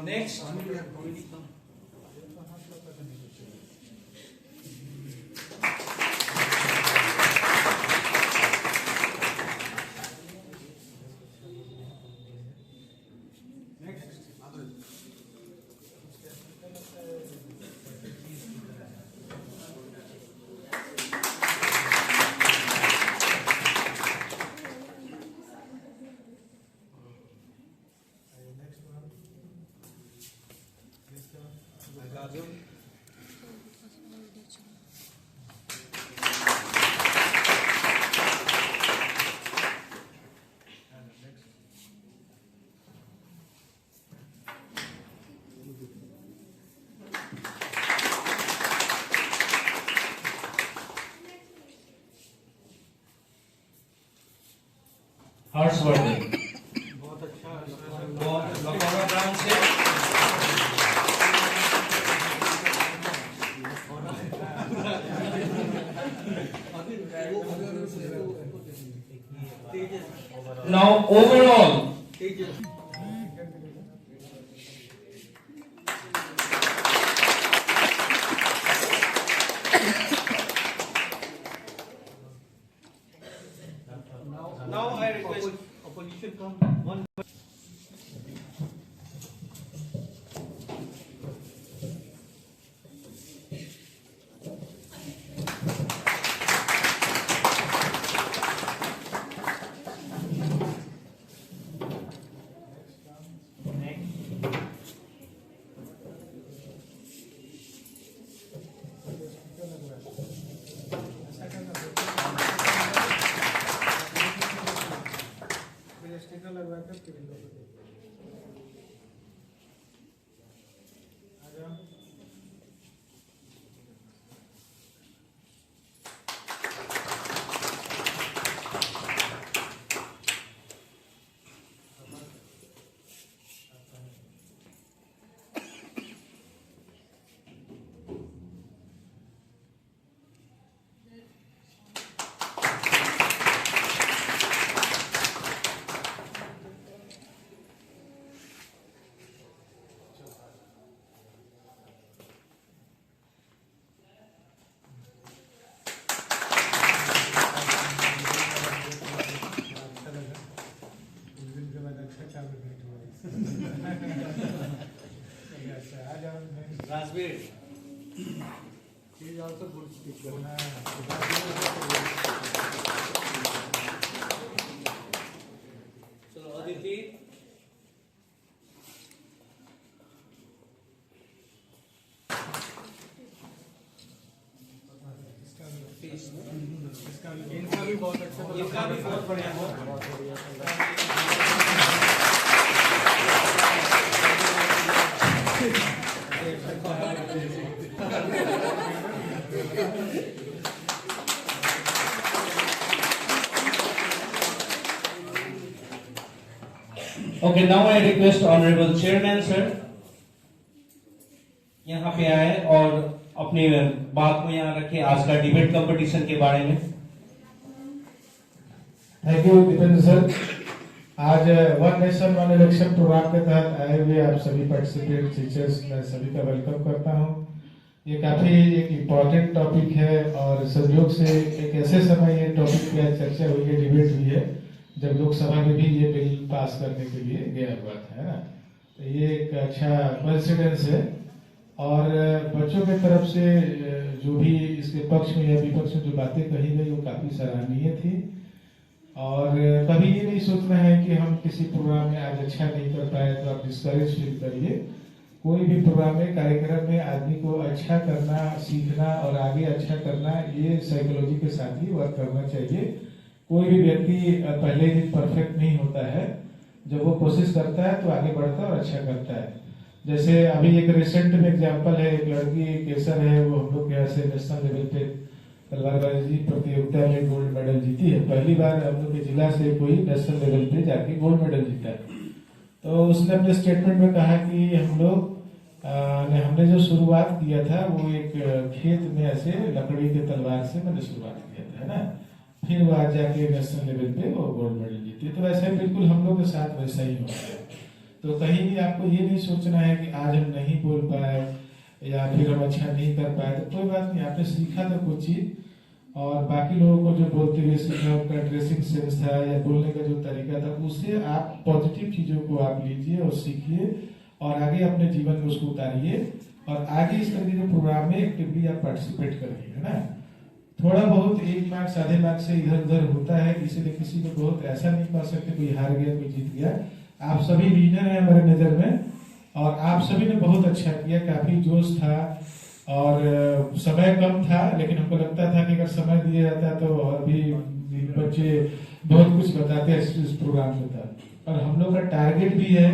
next हर्षवर्धन, बहुत अच्छा, बहुत लखौरा ब्रांच से। Now overall now I request opposition come one. Rajveer. He is also good speaker. So Aditi. इनका भी बहुत अच्छा, इनका भी बहुत बढ़िया, बहुत बढ़िया। Okay, now I request Honorable Chairman sir यहाँ पे आए और अपनी बात को यहाँ रखे आज का डिबेट कंपटीशन के बारे में। Thank you Dipendra sir. आज one nation one election programme के तहत आए हुए आप सभी पार्टिसिपेंट टीचर्स मैं सभी का वेलकम करता हूं। ये काफी एक इम्पोर्टेंट टॉपिक है और संयोग से एक ऐसे समय ये टॉपिक की चर्चा हुई है, डिबेट हुई है जब लोकसभा में भी ये बिल पास करने के लिए गया हुआ था, है ना। तो ये एक अच्छा कोइंसिडेंस है और बच्चों की तरफ से जो भी इसके पक्ष में या विपक्ष में जो बातें कही गई वो काफी सराहनीय थी। और कभी ये नहीं सोचना है कि हम किसी प्रोग्राम में आज अच्छा नहीं कर पाए तो आप डिस्करेज फील करिए। कोई भी प्रोग्राम में कार्यक्रम में आदमी को अच्छा करना, सीखना और आगे अच्छा करना, ये साइकोलॉजी के साथ ही वर्क करना चाहिए। कोई भी व्यक्ति पहले दिन परफेक्ट नहीं होता है, जब वो कोशिश करता है तो आगे बढ़ता है और अच्छा करता है। जैसे अभी एक रिसेंट में एग्जाम्पल है, एक लड़की केसर है, वो हम लोग के यहाँ से नेशनल लेवल पे तलवारबाजी प्रतियोगिता में गोल्ड मेडल जीती है। पहली बार हम लोग के जिला से कोई नेशनल लेवल पे जाके गोल्ड मेडल जीता है। तो उसने अपने स्टेटमेंट में कहा कि हम लोग हमने जो शुरुआत किया था वो एक खेत में ऐसे लकड़ी के तलवार से मैंने शुरुआत किया था, है ना। फिर वो आज जाके नेशनल लेवल पे वो गोल्ड मेडल जीती है। तो वैसे बिल्कुल हम लोग के साथ वैसा ही होता है। तो कहीं भी आपको ये नहीं सोचना है कि आज हम नहीं बोल पाए या फिर हम अच्छा नहीं कर पाए, तो कोई बात नहीं, आपने सीखा था कुछ चीज और बाकी लोगों को जो बोलते हुए सीखा, उनका ड्रेसिंग सेंस था या बोलने का जो तरीका था, उससे आप पॉजिटिव चीजों को आप लीजिए और सीखिए और आगे अपने जीवन में उसको उतारिए और आगे इस तरह के प्रोग्राम में एक्टिवली आप पार्टिसिपेट करिए, है ना। थोड़ा बहुत 1 मार्क्स आधे मार्क्स से इधर उधर होता है, इसीलिए किसी को बहुत ऐसा नहीं कह सकते कोई हार गया कोई जीत गया। आप सभी विनर हैं हमारे नजर में और आप सभी ने बहुत अच्छा किया। काफी जोश था और समय कम था, लेकिन हमको लगता था कि अगर समय दिया जाता तो और भी बच्चे बहुत कुछ बताते इस प्रोग्राम के तहत। और हम लोग का टारगेट भी है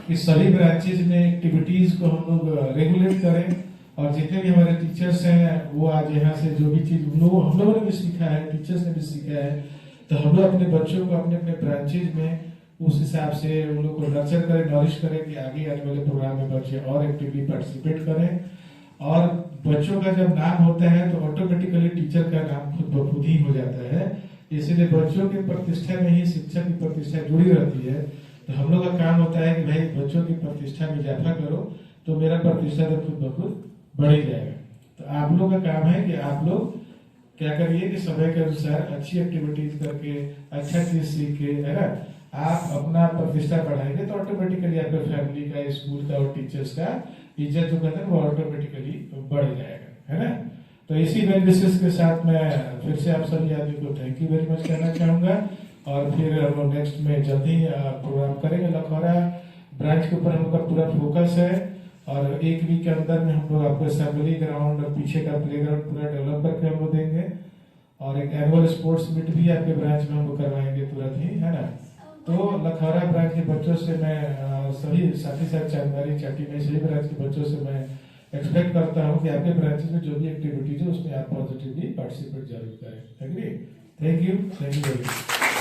कि सभी ब्रांचेज में एक्टिविटीज को हम लोग रेगुलेट करें और जितने भी हमारे टीचर्स हैं वो आज यहाँ से जो भी चीज हम लोगों ने भी सीखा है, टीचर्स ने भी सीखा है, तो हम लोग अपने बच्चों को अपने अपने ब्रांचेज में उस हिसाब से उन लोग को नर्चर करें, नॉरिश करें कि आगे आने वाले प्रोग्राम में बच्चे और एक्टिवली पार्टिसिपेट करें। और बच्चों का जब नाम होता है तो ऑटोमेटिकली टीचर का नाम खुद ब खुद ही हो जाता है। इसीलिए बच्चों की प्रतिष्ठा में ही शिक्षक की प्रतिष्ठा जुड़ी रहती है। तो हम लोग का काम होता है कि भाई बच्चों की प्रतिष्ठा में इजाफा करो तो मेरा प्रतिष्ठा तो खुद ब खुद बढ़ ही जाएगा। तो आप लोग का काम है कि आप लोग क्या करिए कि समय के अनुसार अच्छी एक्टिविटीज करके अच्छा चीज सीख के, है ना, आप अपना प्रतिष्ठा बढ़ाएंगे तो ऑटोमेटिकली आपके फैमिली का, स्कूल का और टीचर्स का इज्जत जो कहते हैं वो ऑटोमेटिकली बढ़ जाएगा, है ना। तो इसी वेल विशेष के साथ मैं फिर से आप सभी आदमी को थैंक यू वेरी मच कहना चाहूंगा और फिर हम लोग नेक्स्ट में जल्द ही प्रोग्राम करेंगे। लखौरा ब्रांच के ऊपर हम लोग का पूरा फोकस है और 1 वीक के अंदर में हम लोग आपको असेंबली ग्राउंड और पीछे का प्लेग्राउंड पूरा डेवलप करके हम लोग देंगे और एक एनुअल स्पोर्ट्स मीट भी आपके ब्रांच में हम लोग करवाएंगे तुरंत ही, है ना। तो लखौरा ब्रांच के बच्चों से मैं सभी साथ ही साथ चांदमारी चाटी में सभी ब्रांच के बच्चों से मैं एक्सपेक्ट करता हूँ कि आपके ब्रांचेस में जो भी एक्टिविटीज है उसमें आप पॉजिटिवली पार्टिसिपेट जरूर करें। Agree? Thank you very much.